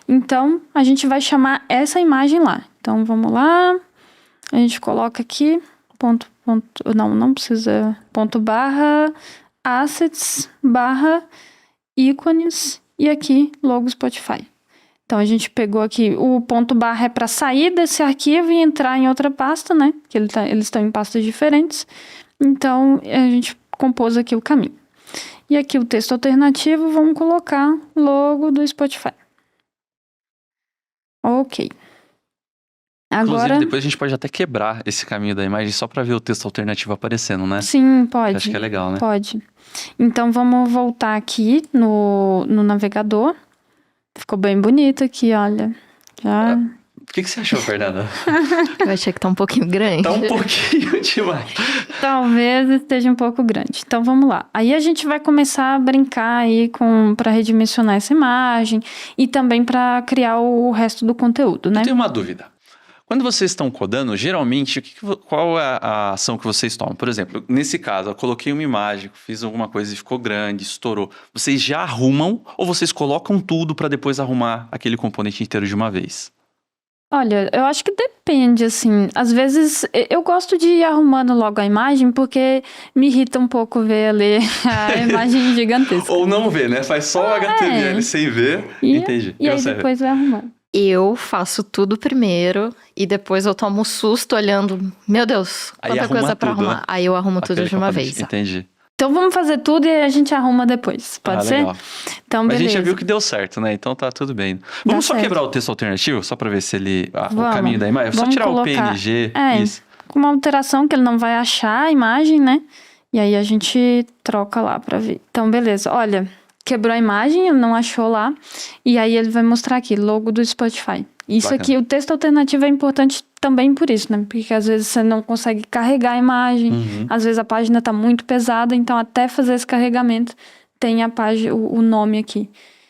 Então, a gente vai chamar essa imagem lá. Então, vamos lá. A gente coloca aqui, não precisa, /assets, /ícones e aqui logo Spotify. Então, a gente pegou aqui, o /, é para sair desse arquivo e entrar em outra pasta, né? Que eles estão em pastas diferentes. Então, a gente compôs aqui o caminho. E aqui o texto alternativo, vamos colocar logo do Spotify. Ok. Agora...
Inclusive, depois a gente pode até quebrar esse caminho da imagem só para ver o texto alternativo aparecendo, né?
Sim, pode.
Acho que é legal, né?
Pode. Então, vamos voltar aqui no navegador. Ficou bem bonito aqui, olha. Já...
O que você achou, Fernanda?
Eu achei que tá um pouquinho grande.
Tá um pouquinho demais.
Talvez esteja um pouco grande. Então, vamos lá. Aí a gente vai começar a brincar aí para redimensionar essa imagem e também para criar o resto do conteúdo, né?
Eu tenho uma dúvida. Quando vocês estão codando, geralmente, qual é a ação que vocês tomam? Por exemplo, nesse caso, eu coloquei uma imagem, fiz alguma coisa e ficou grande, estourou. Vocês já arrumam ou vocês colocam tudo para depois arrumar aquele componente inteiro de uma vez?
Olha, eu acho que depende, assim. Às vezes, eu gosto de ir arrumando logo a imagem, porque me irrita um pouco ver ali a imagem gigantesca.
Ou não ver, né? Faz só o HTML sem ver. Entendi.
E aí depois vai arrumando.
Eu faço tudo primeiro e depois eu tomo um susto olhando, meu Deus, quanta coisa pra arrumar. Aí eu arrumo tudo de uma vez.
Entendi.
Então vamos fazer tudo e a gente arruma depois. Pode ser?
Legal.
Então,
Mas a
beleza.
gente já viu que deu certo, né? Então tá tudo bem. Vamos só
certo.
quebrar o texto alternativo, só pra ver se ele... o
Vamos.
caminho da imagem. É só
Vamos
tirar
colocar-
o PNG. Isso.
Com uma alteração que ele não vai achar a imagem, né? E aí a gente troca lá pra ver. Então, beleza. Olha, quebrou a imagem, ele não achou lá. E aí ele vai mostrar aqui, logo do Spotify. Isso
Bacana.
aqui, o texto alternativo é importante também por isso, né? Porque às vezes você não consegue carregar a imagem.
Uhum.
Às vezes a página tá muito pesada. Então, até fazer esse carregamento, tem a página, o nome aqui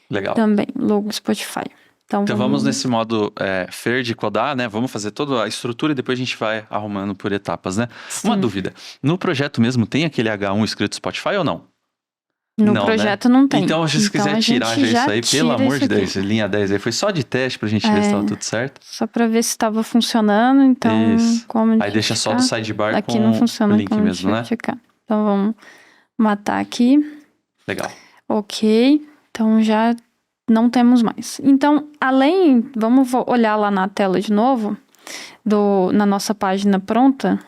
Legal.
também, logo do Spotify.
Então vamos nesse modo fair de codar, né? Vamos fazer toda a estrutura e depois a gente vai arrumando por etapas, né?
Sim.
Uma dúvida. No projeto mesmo tem aquele H1 escrito Spotify ou não?
No
Não,
projeto não tem.
Então, se você quiser
a
tirar
gente
já isso aí,
tira
pelo amor de
isso aqui.
Deus, linha 10 aí foi só de teste pra gente ver se tava tudo certo.
Só pra ver se estava funcionando, então
Isso.
como
Aí deixa só do sidebar
aqui
com
não funciona
o link
como
mesmo, né?
ficar. Então vamos matar aqui.
Legal.
Ok. Então já não temos mais. Então, vamos olhar lá na tela de novo, na nossa página pronta.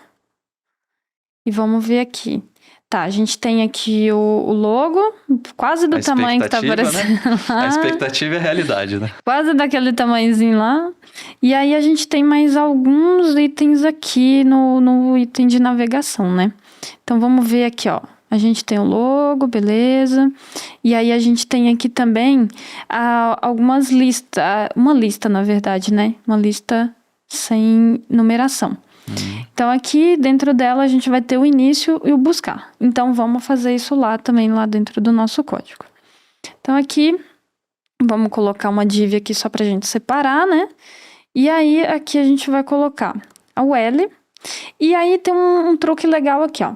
E vamos ver aqui. Tá, a gente tem aqui o logo, quase do
A
tamanho que tá
expectativa,
aparecendo lá.
A expectativa é a realidade, né?
Quase daquele tamanhozinho lá. E aí a gente tem mais alguns itens aqui no item de navegação, né? Então vamos ver aqui, ó. A gente tem o logo, beleza. E aí a gente tem aqui também algumas listas. Uma lista, na verdade, né? Uma lista sem numeração. Então aqui dentro dela a gente vai ter o início e o buscar. Então vamos fazer isso lá também, lá dentro do nosso código. Então aqui, vamos colocar uma div aqui só pra gente separar, né? E aí aqui a gente vai colocar a UL. E aí tem um truque legal aqui, ó.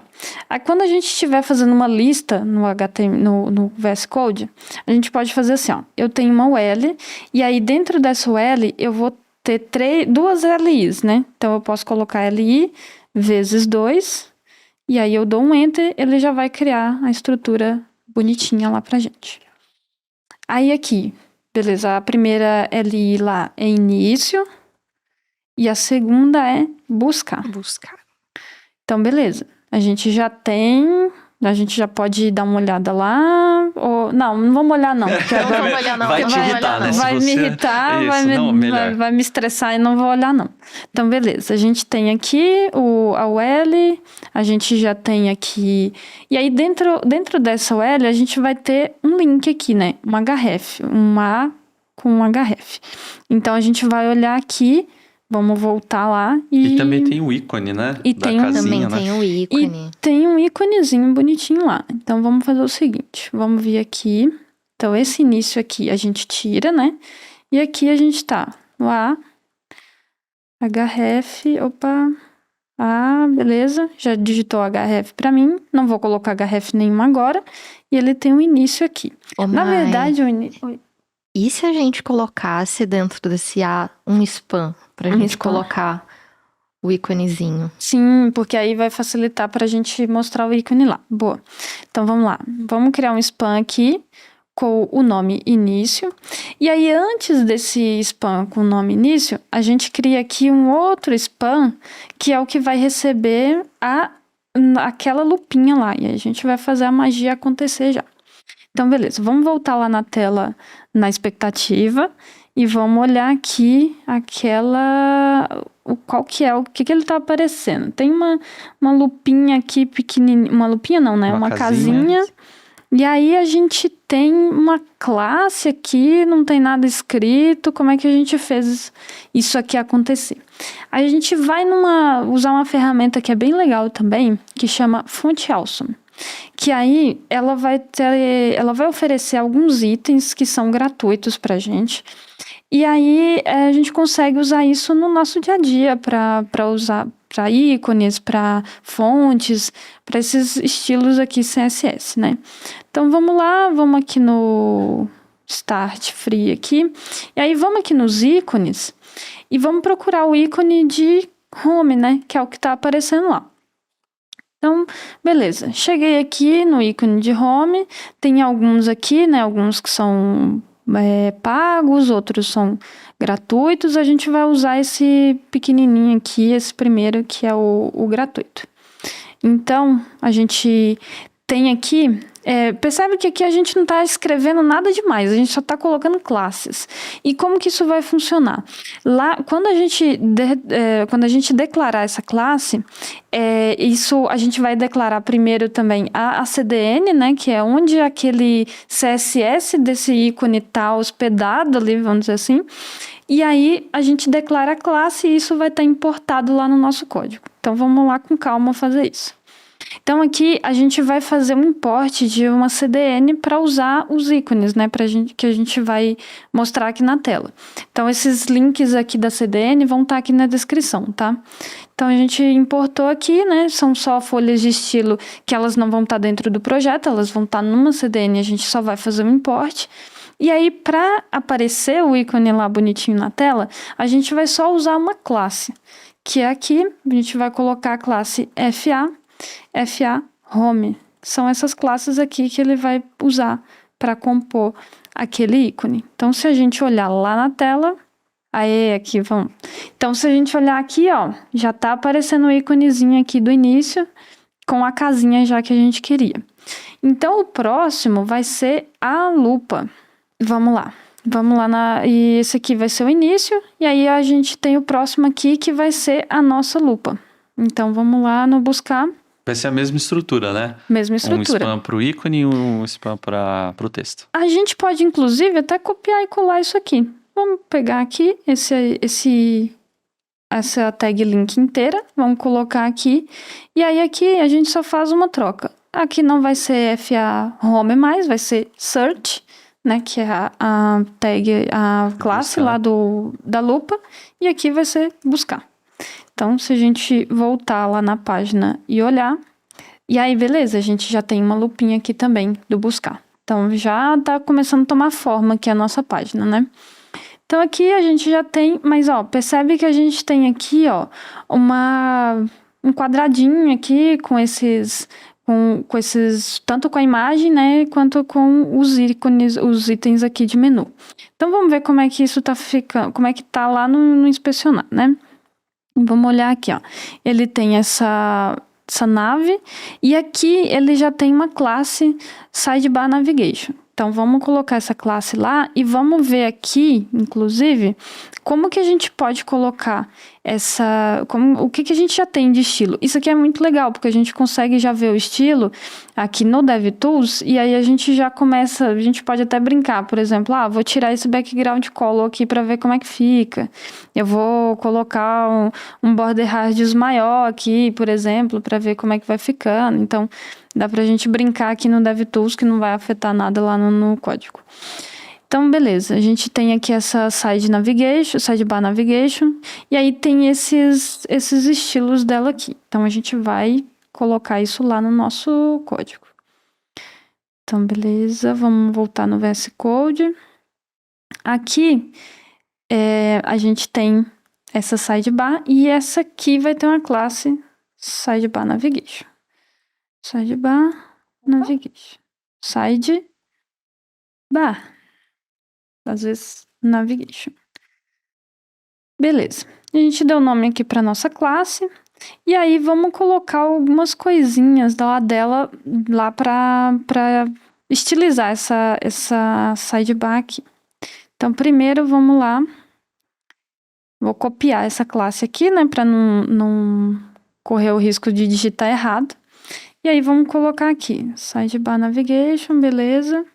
Aí, quando a gente estiver fazendo uma lista no HTML, no VS Code, a gente pode fazer assim, ó. Eu tenho uma UL e aí dentro dessa UL eu vou ter duas LIs, né? Então eu posso colocar LI vezes 2 e aí eu dou um Enter, ele já vai criar a estrutura bonitinha lá pra gente. Aí aqui, beleza, a primeira LI lá é início e a segunda é buscar. Então, beleza. A gente já pode dar uma olhada lá. Não vamos olhar não. Porque
Não
agora
vamos olhar, não.
Vai
não
te
vamos
irritar,
olhar,
né?
não.
Se
vai me
você-
irritar,
Isso, melhor.
vai me estressar e não vou olhar não. Então, beleza. A gente tem aqui a UL, a gente já tem aqui... E aí, dentro dessa UL, a gente vai ter um link aqui, né? Um href, um A com um href. Então, a gente vai olhar aqui, vamos voltar lá
E também tem o ícone, né?
E
da
tem
casinha,
Também
né?
tem o ícone.
tem um íconezinho bonitinho lá. Então, vamos fazer o seguinte. Vamos vir aqui. Então, esse início aqui a gente tira, né? E aqui a gente tá lá. Href. Opa. Beleza. Já digitou href pra mim. Não vou colocar href nenhuma agora. E ele tem um início aqui.
Ô,
Na
mãe,
verdade, o início...
E se a gente colocasse dentro desse A um spam pra gente
spam.
colocar o íconezinho?
Sim, porque aí vai facilitar pra gente mostrar o ícone lá. Boa. Então, vamos lá. Vamos criar um spam aqui com o nome início. E aí, antes desse spam com o nome início, a gente cria aqui um outro spam, que é o que vai receber aquela lupinha lá. E aí, a gente vai fazer a magia acontecer já. Então, beleza. Vamos voltar lá na tela, na expectativa, e vamos olhar aqui qual que é, o que ele tá aparecendo. Tem uma lupinha aqui pequenininha, uma lupinha não, né? Uma casinha. E aí a gente tem uma classe aqui, não tem nada escrito. Como é que a gente fez isso aqui acontecer? Aí a gente vai usar uma ferramenta que é bem legal também, que chama Font Awesome. Que aí ela vai oferecer alguns itens que são gratuitos pra gente. E aí a gente consegue usar isso no nosso dia a dia para usar para ícones, para fontes, para esses estilos aqui CSS, né? Então vamos lá, vamos aqui no Start Free aqui. E aí vamos aqui nos ícones e vamos procurar o ícone de Home, né? Que é o que está aparecendo lá. Então, beleza. Cheguei aqui no ícone de Home. Tem alguns aqui, né? Alguns que são pagos, outros são gratuitos. A gente vai usar esse pequenininho aqui, esse primeiro que é o gratuito. Então, a gente tem aqui... percebe que aqui a gente não está escrevendo nada demais, a gente só está colocando classes. E como que isso vai funcionar? Lá, quando a gente declarar essa classe, isso a gente vai declarar primeiro também a CDN, né, que é onde aquele CSS desse ícone está hospedado ali, vamos dizer assim. E aí a gente declara a classe e isso vai estar importado lá no nosso código. Então vamos lá com calma fazer isso. Então aqui a gente vai fazer um import de uma CDN para usar os ícones, né, que a gente vai mostrar aqui na tela. Então esses links aqui da CDN vão estar aqui na descrição, tá? Então a gente importou aqui, né, são só folhas de estilo que elas não vão estar dentro do projeto, elas vão estar numa CDN, a gente só vai fazer um import. E aí, para aparecer o ícone lá bonitinho na tela, a gente vai só usar uma classe, que é aqui, a gente vai colocar a classe FA Home. São essas classes aqui que ele vai usar para compor aquele ícone. Então, se a gente olhar lá na tela, aqui, vamos. Então, se a gente olhar aqui, ó, já tá aparecendo o íconezinho aqui do início, com a casinha já que a gente queria. Então, o próximo vai ser a lupa. Vamos lá e esse aqui vai ser o início, e aí a gente tem o próximo aqui que vai ser a nossa lupa. Então, vamos lá no buscar.
Vai ser a mesma estrutura, né?
Mesma estrutura.
Um spam para o ícone e um spam para o texto.
A gente pode, inclusive, até copiar e colar isso aqui. Vamos pegar aqui essa tag link inteira, vamos colocar aqui, e aí aqui a gente só faz uma troca. Aqui não vai ser FA Home mais, vai ser Search, né, que é a tag, a classe lá da lupa, e aqui vai ser buscar. Então, se a gente voltar lá na página e olhar, e aí beleza, a gente já tem uma lupinha aqui também do buscar. Então, já tá começando a tomar forma aqui a nossa página, né? Então, aqui a gente já tem, mas ó, percebe que a gente tem aqui, ó, um quadradinho aqui com esses, tanto com a imagem, né, quanto com os ícones, os itens aqui de menu. Então, vamos ver como é que isso tá ficando, como é que tá lá no inspecionar, né? Vamos olhar aqui, ó. Ele tem essa nave, e aqui ele já tem uma classe Sidebar Navigation. Então, vamos colocar essa classe lá e vamos ver aqui, inclusive, como que a gente pode colocar o que a gente já tem de estilo. Isso aqui é muito legal, porque a gente consegue já ver o estilo aqui no DevTools, e aí a gente já começa, a gente pode até brincar, por exemplo, vou tirar esse background color aqui para ver como é que fica. Eu vou colocar um border radius maior aqui, por exemplo, para ver como é que vai ficando. Então, dá pra gente brincar aqui no DevTools, que não vai afetar nada lá no código. Então, beleza. A gente tem aqui essa Sidebar Navigation, e aí tem esses estilos dela aqui. Então, a gente vai colocar isso lá no nosso código. Então, beleza. Vamos voltar no VS Code. Aqui, a gente tem essa Sidebar, e essa aqui vai ter uma classe Sidebar Navigation. Sidebar Navigation. Sidebar. Às vezes, Navigation. Beleza. A gente deu o nome aqui para nossa classe. E aí, vamos colocar algumas coisinhas dela lá para estilizar essa sidebar aqui. Então, primeiro, vamos lá. Vou copiar essa classe aqui, né? Para não correr o risco de digitar errado. E aí, vamos colocar aqui. Sidebar Navigation, beleza.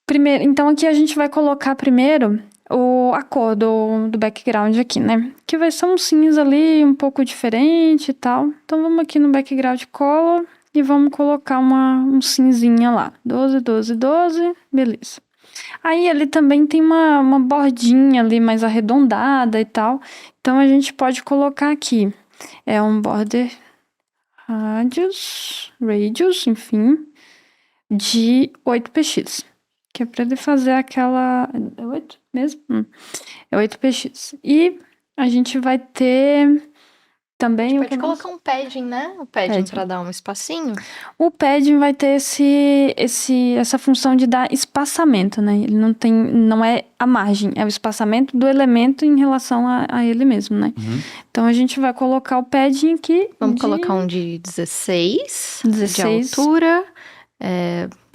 Primeiro, então, aqui a gente vai colocar primeiro a cor do background aqui, né? Que vai ser um cinza ali, um pouco diferente e tal. Então, vamos aqui no background color e vamos colocar um cinzinha lá. 12, 12, 12, beleza. Aí, ele também tem uma bordinha ali mais arredondada e tal. Então, a gente pode colocar aqui. É um border radius, enfim, de 8px. Que é para ele fazer aquela... É 8 mesmo? É 8px. E a gente vai ter também...
A gente pode colocar um padding, né? O padding para dar um espacinho.
O padding vai ter essa função de dar espaçamento, né? Ele não é a margem, é o espaçamento do elemento em relação a ele mesmo, né? Uhum. Então, a gente vai colocar o padding aqui.
Vamos colocar um de 16 de altura.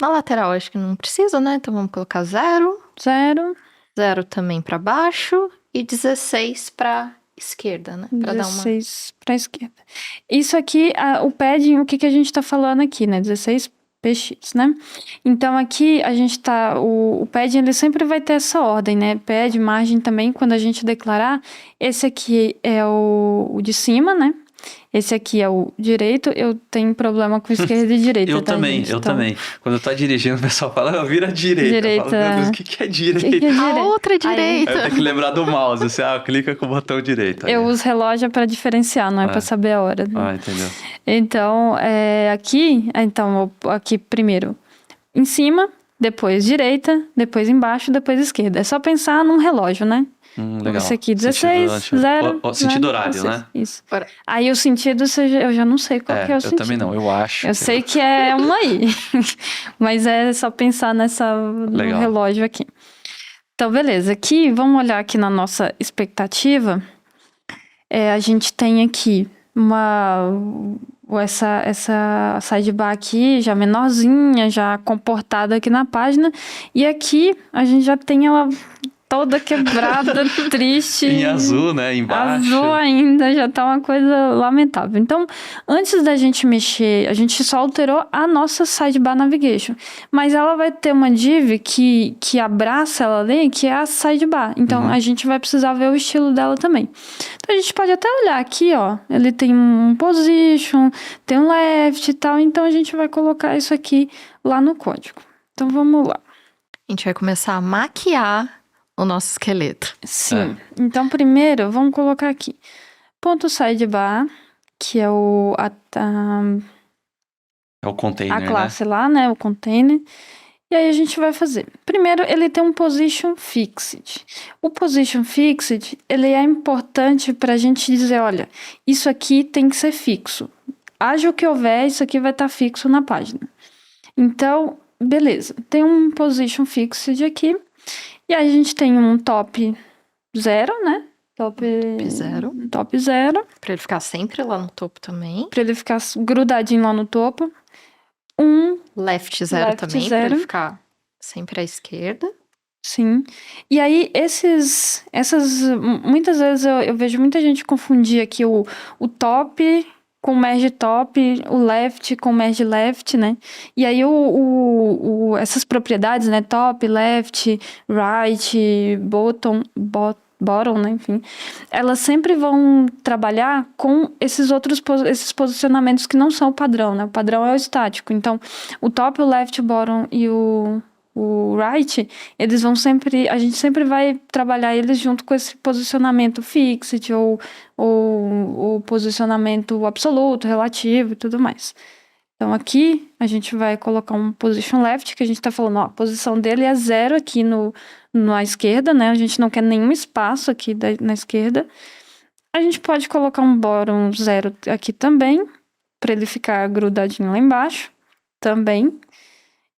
Na lateral, acho que não precisa, né? Então vamos colocar 0.
0.
0 também para baixo. E 16 para esquerda, né? Para dar uma...
16 para esquerda. Isso aqui, o padding, o que a gente tá falando aqui, né? 16 px, né? Então aqui a gente tá, o padding ele sempre vai ter essa ordem, né? Pad, margem também, quando a gente declarar, esse aqui é o de cima, né? Esse aqui é o direito, eu tenho problema com esquerda e direita.
Eu também. Quando eu tô dirigindo, o pessoal fala, vira à direita. Eu falo, meu Deus, o que é direita?
Que é direita?
A outra direita.
Aí eu tenho que lembrar do mouse, você clica com o botão direito.
Eu uso relógio para diferenciar, não é para saber a hora.
Entendeu.
Então, aqui primeiro em cima, depois direita, depois embaixo, depois esquerda. É só pensar num relógio, né?
Legal.
Esse aqui, 16, 0.
Sentido horário,
16,
né?
Isso. Aí o sentido, eu já não sei qual que é o sentido.
Eu também não, eu acho.
Eu sei que é um aí. Mas é só pensar no relógio aqui. Então, beleza. Aqui, vamos olhar aqui na nossa expectativa. A gente tem aqui essa sidebar aqui, já menorzinha, já comportada aqui na página. E aqui, a gente já tem ela toda quebrada, triste.
Em azul, né? Embaixo.
Azul ainda, já tá uma coisa lamentável. Então, antes da gente mexer, a gente só alterou a nossa sidebar navigation. Mas ela vai ter uma div que abraça ela ali, que é a sidebar. Então, a gente vai precisar ver o estilo dela também. Então, a gente pode até olhar aqui, ó. Ele tem um position, tem um left e tal. Então, a gente vai colocar isso aqui lá no código. Então, vamos lá.
A gente vai começar a maquiar o nosso esqueleto.
Sim. Então, primeiro, vamos colocar aqui. Ponto sidebar, que é o
container,
a classe lá, né? O container. E aí a gente vai fazer. Primeiro, ele tem um position fixed. O position fixed, ele é importante para a gente dizer, olha, isso aqui tem que ser fixo. Haja o que houver, isso aqui vai estar fixo na página. Então, beleza. Tem um position fixed aqui. E aí a gente tem um top 0, né? Top 0.
Pra ele ficar sempre lá no topo também.
Pra ele ficar grudadinho lá no topo.
Left 0 também, pra ele ficar sempre à esquerda.
Sim. E aí, muitas vezes eu vejo muita gente confundir aqui o top com merge top, o left com merge left, né? E aí, essas propriedades, né? Top, left, right, bottom, né? Enfim. Elas sempre vão trabalhar com esses posicionamentos que não são o padrão, né? O padrão é o estático. Então, o top, o left, o bottom e o right, eles vão sempre... A gente sempre vai trabalhar eles junto com esse posicionamento fixed ou posicionamento absoluto, relativo e tudo mais. Então, aqui, a gente vai colocar um position left, que a gente tá falando, ó, a posição dele é 0 aqui na esquerda, né? A gente não quer nenhum espaço aqui na esquerda. A gente pode colocar um bottom 0 aqui também, para ele ficar grudadinho lá embaixo, também.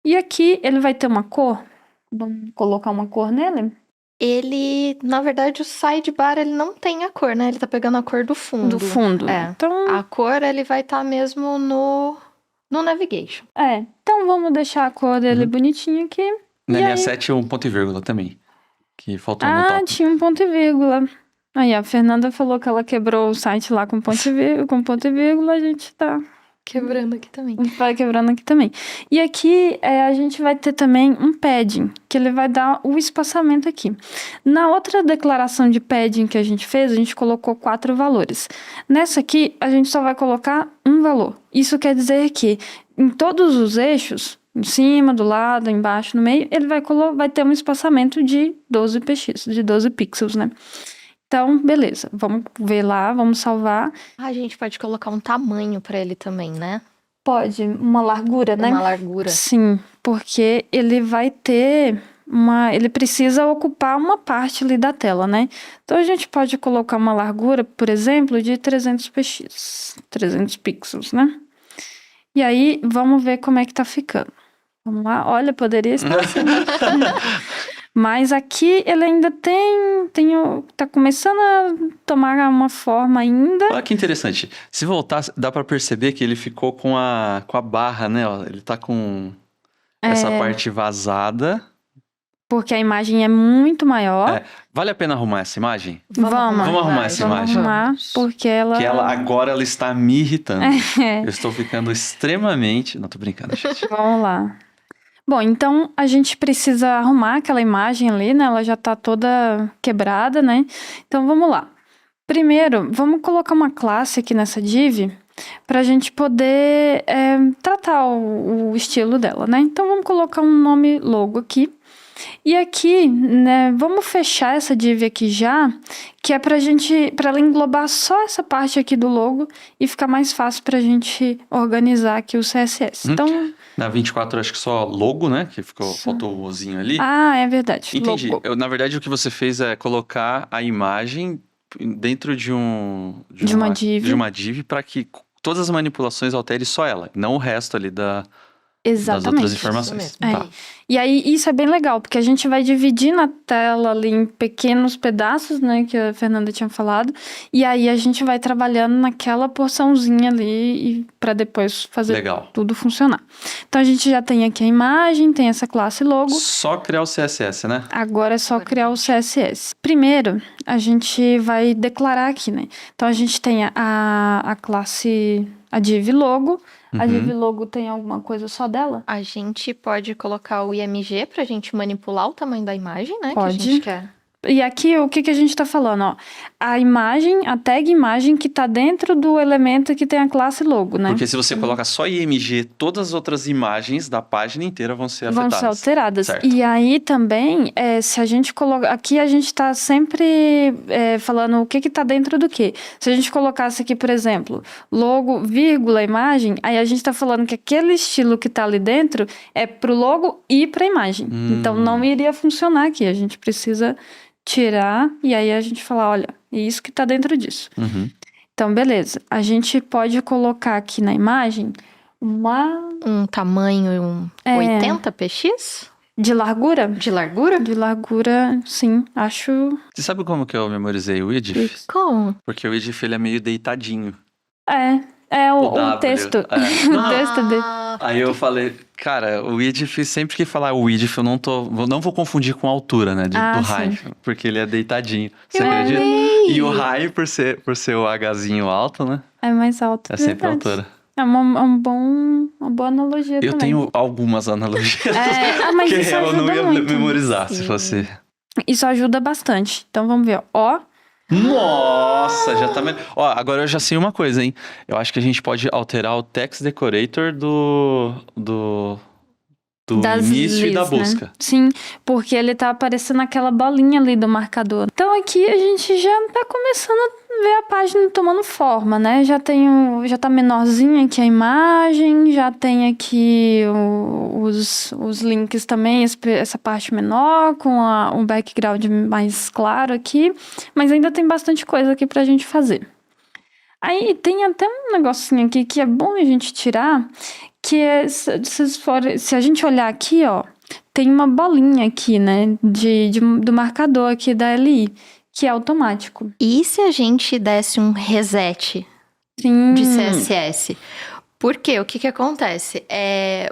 E aqui, ele vai ter uma cor. Vamos colocar uma cor nele?
Ele, na verdade, o sidebar, ele não tem a cor, né? Ele tá pegando a cor do fundo.
Do fundo.
Então, a cor, ele vai estar mesmo no navigation.
Então vamos deixar a cor dele bonitinho aqui.
Na linha 7, um ponto e vírgula também. Que faltou no top.
Tinha um ponto e vírgula. Aí a Fernanda falou que ela quebrou o site lá com ponto e vírgula, a gente tá
quebrando aqui também.
Vai quebrando aqui também. E aqui a gente vai ter também um padding, que ele vai dar o espaçamento aqui. Na outra declaração de padding que a gente fez, a gente colocou 4 valores. Nessa aqui, a gente só vai colocar um valor. Isso quer dizer que em todos os eixos, em cima, do lado, embaixo, no meio, ele vai ter um espaçamento de 12 px, de 12 pixels, né? Então, beleza. Vamos ver lá, vamos salvar.
A gente pode colocar um tamanho para ele também, né?
Pode, uma largura, né?
Uma largura.
Sim, porque ele vai ter ele precisa ocupar uma parte ali da tela, né? Então, a gente pode colocar uma largura, por exemplo, de 300 px, 300 pixels, né? E aí, vamos ver como é que tá ficando. Vamos lá. Olha, poderia estar assim. Mas aqui ele ainda tá começando a tomar uma forma ainda.
Olha que interessante. Se voltar, dá pra perceber que ele ficou com a barra, né? Ó, ele tá com essa parte vazada.
Porque a imagem é muito maior.
Vale a pena arrumar essa imagem?
Vamos
arrumar essa imagem.
Porque ela...
Agora ela está me irritando. Eu estou ficando extremamente... Não, tô brincando, gente.
Vamos lá. Bom, então a gente precisa arrumar aquela imagem ali, né? Ela já tá toda quebrada, né? Então vamos lá. Primeiro, vamos colocar uma classe aqui nessa div para a gente poder tratar o estilo dela, né? Então vamos colocar um nome logo aqui. E aqui, né, vamos fechar essa div aqui já, que é para ela englobar só essa parte aqui do logo e ficar mais fácil pra gente organizar aqui o CSS. Então,
na 24, acho que só logo, né? Que faltou o ozinho ali.
Ah, é verdade.
Entendi.
Logo.
Na verdade, o que você fez é colocar a imagem dentro de uma div para que todas as manipulações alterem só ela, não o resto ali das outras informações. Tá.
E aí, isso é bem legal, porque a gente vai dividir na tela ali em pequenos pedaços, né, que a Fernanda tinha falado, e aí a gente vai trabalhando naquela porçãozinha ali para depois fazer tudo funcionar. Então, a gente já tem aqui a imagem, tem essa classe logo.
Só criar o CSS, né?
Agora é só criar o CSS. Primeiro, a gente vai declarar aqui, né? Então, a gente tem a classe, a div logo. A div logo tem alguma coisa só dela?
A gente pode colocar o IMG pra gente manipular o tamanho da imagem, né?
Pode.
Que a gente quer.
E aqui, o que a gente tá falando, ó? A imagem, a tag imagem que tá dentro do elemento que tem a classe logo, né?
Porque se você coloca só IMG, todas as outras imagens da página inteira vão ser afetadas.
Vão ser alteradas.
Certo.
E aí também, se a gente colocar... Aqui a gente tá sempre falando o que tá dentro do quê. Se a gente colocasse aqui, por exemplo, logo, vírgula, imagem, aí a gente tá falando que aquele estilo que tá ali dentro é pro logo e pra imagem. Então não iria funcionar aqui. A gente precisa tirar e aí a gente fala, olha, é isso que tá dentro disso. Então, beleza. A gente pode colocar aqui na imagem
um tamanho 80 px?
De largura?
De largura?
De largura, sim, acho...
Você sabe como que eu memorizei o IDIF?
Como?
Porque o IDIF, ele é meio deitadinho.
O texto. O texto dele.
Aí eu falei, cara, o IDIF, sempre que falar o IDIF, eu não vou confundir com a altura, né, do high, porque ele é deitadinho. Você acredita? E o high, por ser o Hzinho alto, né?
É mais alto.
É sempre a altura.
É uma boa analogia também.
Eu tenho algumas analogias
mas
que
isso
eu não ia
muito.
memorizar, se fosse...
Isso ajuda bastante. Então, vamos ver, ó.
Nossa, já tá... Ó, agora eu já sei uma coisa, hein? Eu acho que a gente pode alterar o text decorator do início e da busca.
Né? Sim, porque ele tá aparecendo aquela bolinha ali do marcador. Então aqui a gente já tá começando a ver a página tomando forma, né? Já tá menorzinha aqui a imagem, já tem aqui os links também, essa parte menor, com um background mais claro aqui, mas ainda tem bastante coisa aqui pra gente fazer. Aí tem até um negocinho aqui que é bom a gente tirar, que é, se a gente olhar aqui, ó, tem uma bolinha aqui, né, do marcador aqui da LI, que é automático.
E se a gente desse um reset de CSS? Porque o que acontece?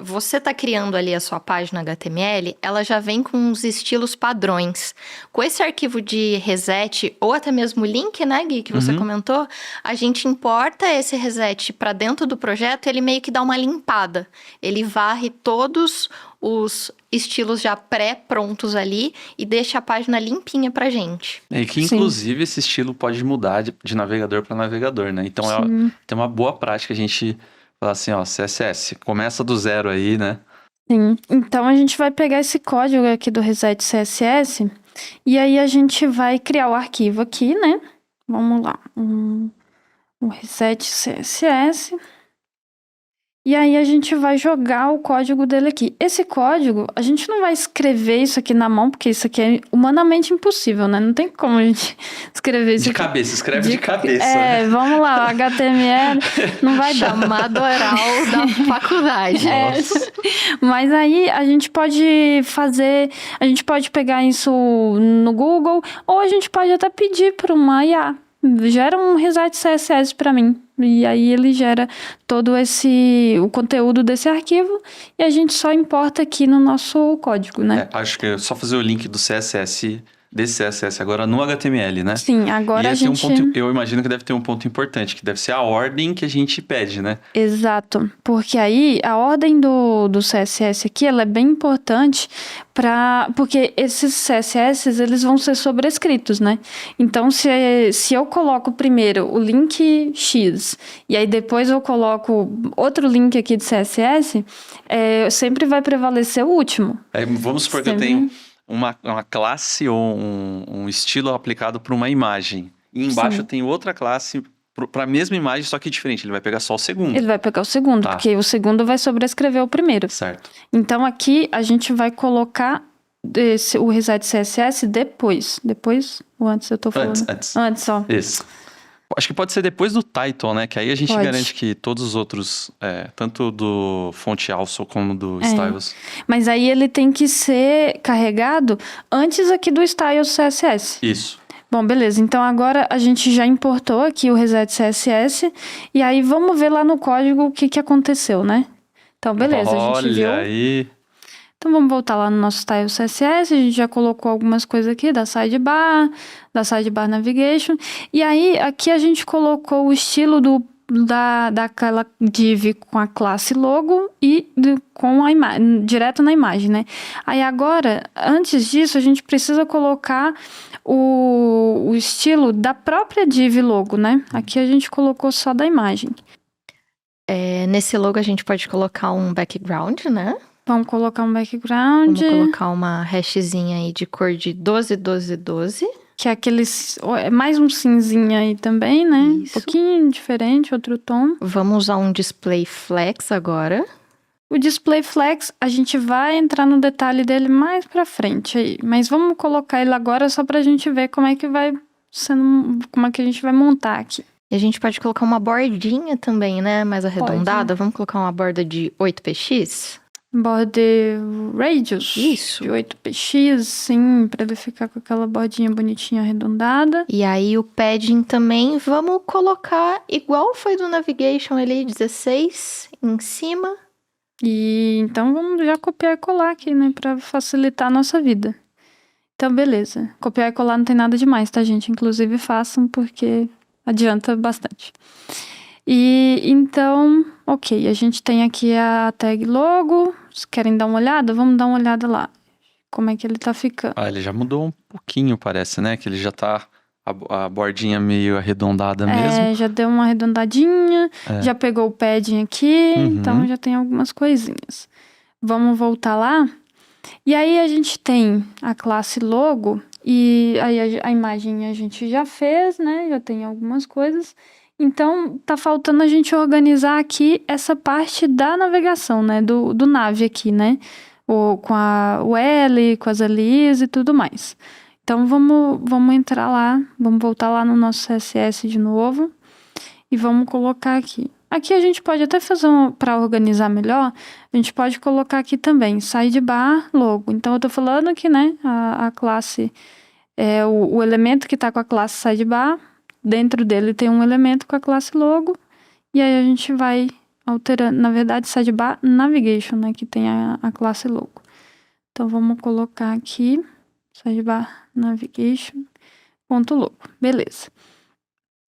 Você tá criando ali a sua página HTML, ela já vem com uns estilos padrões. Com esse arquivo de reset, ou até mesmo o link, né, Gui, que você comentou, a gente importa esse reset para dentro do projeto e ele meio que dá uma limpada. Ele varre todos os estilos já pré-prontos ali e deixa a página limpinha pra gente.
E que, inclusive, esse estilo pode mudar de navegador para navegador, né? Então, tem uma boa prática a gente... Falar assim, ó, CSS, começa do zero aí, né?
Sim, então a gente vai pegar esse código aqui do reset CSS e aí a gente vai criar o arquivo aqui, né? Vamos lá, o reset CSS. E aí a gente vai jogar o código dele aqui. Esse código, a gente não vai escrever isso aqui na mão, porque isso aqui é humanamente impossível, né? Não tem como a gente escrever isso
De
aqui.
cabeça, escreve de cabeça.
Vamos lá, HTML não vai dar.
Chamado oral da faculdade.
Mas aí a gente pode fazer, a gente pode pegar isso no Google, ou a gente pode até pedir para uma IA. Gera um reset CSS para mim. E aí ele gera todo o conteúdo desse arquivo e a gente só importa aqui no nosso código, né?
Acho que é só fazer o link do CSS, desse CSS agora no HTML, né?
Sim, agora a gente...
eu imagino que deve ter um ponto importante, que deve ser a ordem que a gente pede, né?
Exato, porque aí a ordem do CSS aqui, ela é bem importante porque esses CSS, eles vão ser sobrescritos, né? Então, se eu coloco primeiro o link X e aí depois eu coloco outro link aqui de CSS, sempre vai prevalecer o último.
Vamos supor que eu tenho uma classe ou um estilo aplicado para uma imagem. E embaixo tem outra classe para a mesma imagem, só que diferente. Ele vai pegar só o segundo.
Ele vai pegar o segundo, porque o segundo vai sobrescrever o primeiro.
Certo.
Então, aqui a gente vai colocar o reset CSS depois. Depois ou antes, eu tô falando? Antes, ó.
Isso. Acho que pode ser depois do title, né? Que aí a gente
Pode.
garante que todos os outros, tanto do Font Also como do Styles.
Mas aí ele tem que ser carregado antes aqui do Styles CSS.
Isso.
Bom, beleza. Então agora a gente já importou aqui o reset CSS. E aí vamos ver lá no código o que aconteceu, né? Então, beleza, a gente viu.
Olha aí.
Então vamos voltar lá no nosso Style CSS, a gente já colocou algumas coisas aqui da sidebar navigation. E aí aqui a gente colocou o estilo daquela div com a classe logo e com a imagem, direto na imagem, né? Aí agora, antes disso, a gente precisa colocar o estilo da própria div logo, né? Aqui a gente colocou só da imagem.
Nesse logo a gente pode colocar um background, né?
Vamos colocar um background.
Vamos colocar uma hashzinha aí de cor de 121212.
Que é aqueles... mais um cinzinha aí também, né?
Isso.
Um pouquinho diferente, outro tom.
Vamos usar um display flex agora.
O display flex, a gente vai entrar no detalhe dele mais pra frente aí. Mas vamos colocar ele agora só pra gente ver como é que vai sendo... Como é que a gente vai montar aqui.
E a gente pode colocar uma bordinha também, né? Mais arredondada. Vamos colocar uma borda de 8px?
Border radius.
Isso.
De 8px, sim, pra ele ficar com aquela bordinha bonitinha arredondada.
E aí o padding também, vamos colocar igual foi do navigation ali, 16 em cima.
E então vamos já copiar e colar aqui, né? Pra facilitar a nossa vida. Então, beleza. Copiar e colar não tem nada demais, tá, gente? Inclusive façam porque adianta bastante. E então, ok, a gente tem aqui a tag logo. Vocês querem dar uma olhada? Vamos dar uma olhada lá. Como é que ele tá ficando.
Ele já mudou um pouquinho, parece, né? Que ele já tá a bordinha meio arredondada mesmo.
Já deu uma arredondadinha, já pegou o padding aqui, então já tem algumas coisinhas. Vamos voltar lá. E aí a gente tem a classe logo, e aí a imagem a gente já fez, né? Já tem algumas coisas. Então, tá faltando a gente organizar aqui essa parte da navegação, né? Do nav aqui, né? Com o L, com as LIs e tudo mais. Então, vamos entrar lá, vamos voltar lá no nosso CSS de novo e vamos colocar aqui. Aqui a gente pode até fazer, para organizar melhor, a gente pode colocar aqui também, sidebar logo. Então, eu tô falando aqui, né? A classe, o elemento que tá com a classe sidebar, dentro dele tem um elemento com a classe logo, e aí a gente vai alterando, na verdade, sidebar navigation, né, que tem a classe logo. Então, vamos colocar aqui, sidebar navigation, ponto logo, beleza.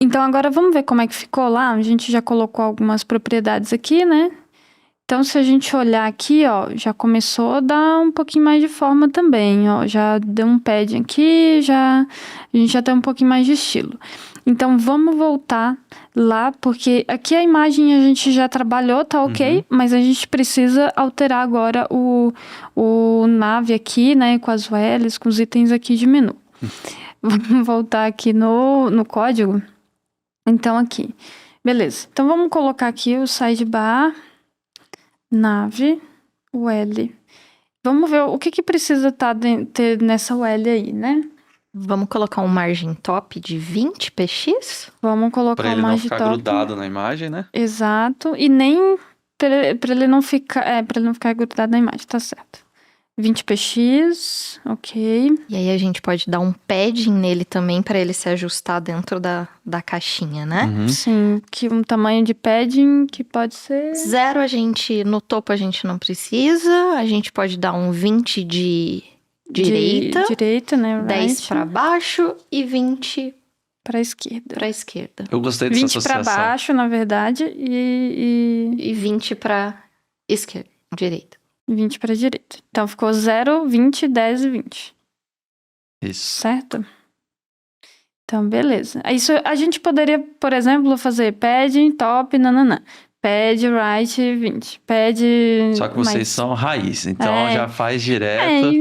Então, agora vamos ver como é que ficou lá, a gente já colocou algumas propriedades aqui, né. Então, se a gente olhar aqui, ó, já começou a dar um pouquinho mais de forma também, ó, já deu um padding aqui, a gente já tem um pouquinho mais de estilo. Então, vamos voltar lá, porque aqui a imagem a gente já trabalhou, tá ok, mas a gente precisa alterar agora o nav aqui, né, com as URLs, com os itens aqui de menu. Vamos voltar aqui no código. Então, aqui. Beleza. Então, vamos colocar aqui o sidebar Nave, UL. Vamos ver o que precisa ter nessa UL aí, né?
Vamos colocar um margem top de 20 px?
Vamos colocar
Pra ele
uma
não
margem
ficar
top.
grudado na imagem, né?
Exato. E nem pra ele não ficar, pra ele não ficar grudado na imagem, tá certo. 20px, ok.
E aí a gente pode dar um padding nele também pra ele se ajustar dentro da caixinha, né?
Uhum.
Sim, que um tamanho de padding que pode ser...
0 no topo a gente não precisa. A gente pode dar um 20 de direita,
Direita, né?
10
Right.
pra baixo e 20
Pra esquerda.
pra esquerda.
Eu gostei dessa
20 pra
associação.
baixo, na verdade, e
E 20 pra esquerda, direita.
20 pra direita. Então ficou 0, 20, 10 e 20.
Isso.
Certo? Então, beleza. Isso a gente poderia, por exemplo, fazer padding, top, nananã. Pad, right, 20. Pad...
Só que vocês
mais...
são raiz, então
É.
já faz direto.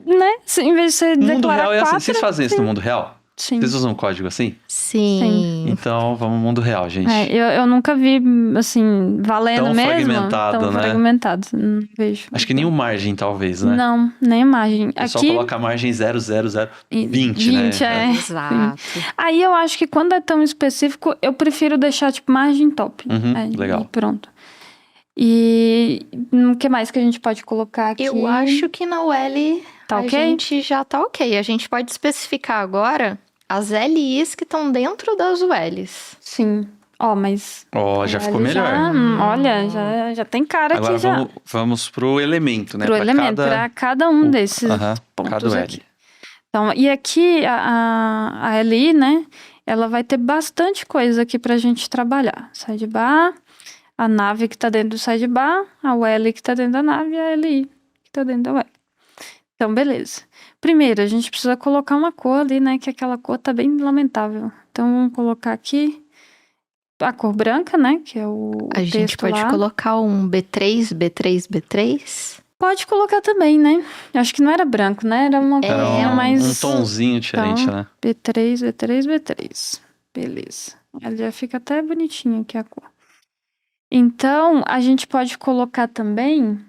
né? Em vez de você
No mundo
declarar
real é assim.
4,
Vocês fazem isso no mundo real?
sim.
Vocês usam um código assim?
Sim.
Então vamos no mundo real, gente.
Eu nunca vi, assim, valendo
Tão
mesmo.
fragmentado,
Tão
né?
fragmentado. Não vejo.
Acho que nem o margem, talvez, né?
Não, nem imagem.
É só
Aqui,
colocar a margem 0, 0, 0, 20,
20,
né?
Exato.
Aí eu acho que quando é tão específico, eu prefiro deixar, tipo, margem top.
Uhum, legal.
E pronto. E o que mais que a gente pode colocar aqui?
Eu acho que na UL
Tá
a
ok?
gente já tá ok. A gente pode especificar agora as LIs que estão dentro das ULs.
Sim. Ó, mas...
Ó, já ficou
ele
melhor.
olha, já tem cara
Agora
aqui já.
vamos pro elemento, né?
Pro
Pra
elemento, pra cada um desses
Aham,
pontos
cada L.
aqui. Então, e aqui a LI, né? Ela vai ter bastante coisa aqui pra gente trabalhar. Sidebar, a nave que tá dentro do sidebar, a UL que tá dentro da nave e a LI que tá dentro da UL. Então, beleza. Primeiro, a gente precisa colocar uma cor ali, né? Que aquela cor tá bem lamentável. Então, vamos colocar aqui a cor branca, né? Que é o
A gente
texto
pode
lá.
colocar um B3, B3, B3.
Pode colocar também, né? Acho que não era branco, né? Era uma
Era
coisa mais...
um tonzinho diferente,
Então,
né?
B3, B3, B3. Beleza. Ela já fica até bonitinha aqui a cor. Então, a gente pode colocar também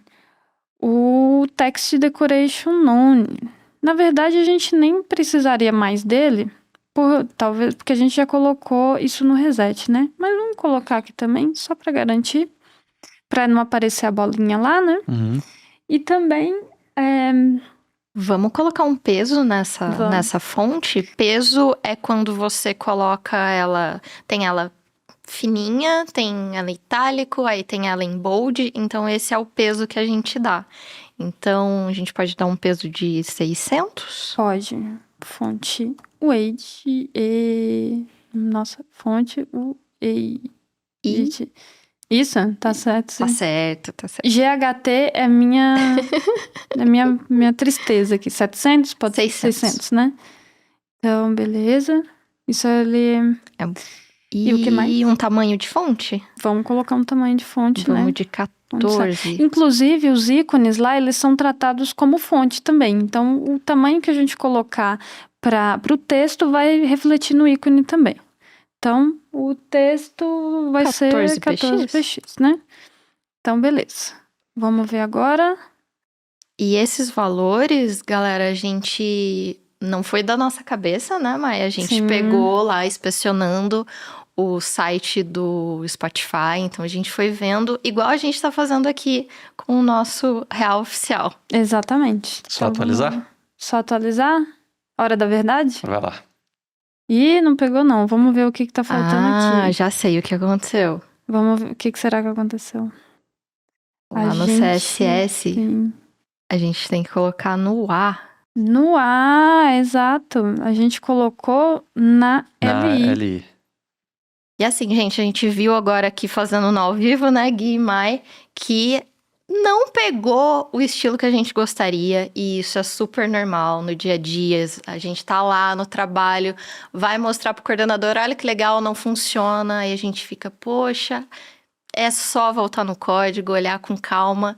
o Text Decoration None. Na verdade, a gente nem precisaria mais dele, talvez porque a gente já colocou isso no reset, né? Mas vamos colocar aqui também, só para garantir, para não aparecer a bolinha lá, né?
Uhum.
E também...
Vamos colocar um peso
Vamos.
nessa fonte. Peso é quando você coloca ela... Tem ela fininha, tem ela itálico, aí tem ela em bold. Então, esse é o peso que a gente dá. Então, a gente pode dar um peso de 600?
Pode. Fonte weight e... Nossa, fonte
E
Isso, tá certo. Sim.
tá certo, tá certo.
GHT é minha tristeza aqui. 700? Pode ser 600, né? Então, beleza. Isso ali... E o que mais?
E um tamanho de fonte?
Vamos colocar um tamanho de fonte,
Vamos
né?
de 14.
Inclusive, os ícones lá, eles são tratados como fonte também. Então, o tamanho que a gente colocar para o texto vai refletir no ícone também. Então, o texto vai ser 14px, né? Então, beleza. Vamos ver agora.
E esses valores, galera, a gente... Não foi da nossa cabeça, né? Mas a gente
Sim.
pegou lá, inspecionando o site do Spotify. Então, a gente foi vendo, igual a gente tá fazendo aqui com o nosso real oficial.
Exatamente.
Só
Então,
atualizar?
Só atualizar? Hora da verdade?
Vai lá.
Ih, não pegou não. Vamos ver o que tá faltando aqui.
Já sei o que aconteceu.
Vamos ver o que será que aconteceu.
Lá no CSS,
Sim.
a gente tem que colocar no A.
No A, exato. A gente colocou na LI.
LI.
E assim, gente, a gente viu agora aqui fazendo no ao vivo, né, Gui e Mai, que não pegou o estilo que a gente gostaria, e isso é super normal no dia a dia. A gente tá lá no trabalho, vai mostrar pro coordenador, olha que legal, não funciona, e a gente fica, poxa, é só voltar no código, olhar com calma,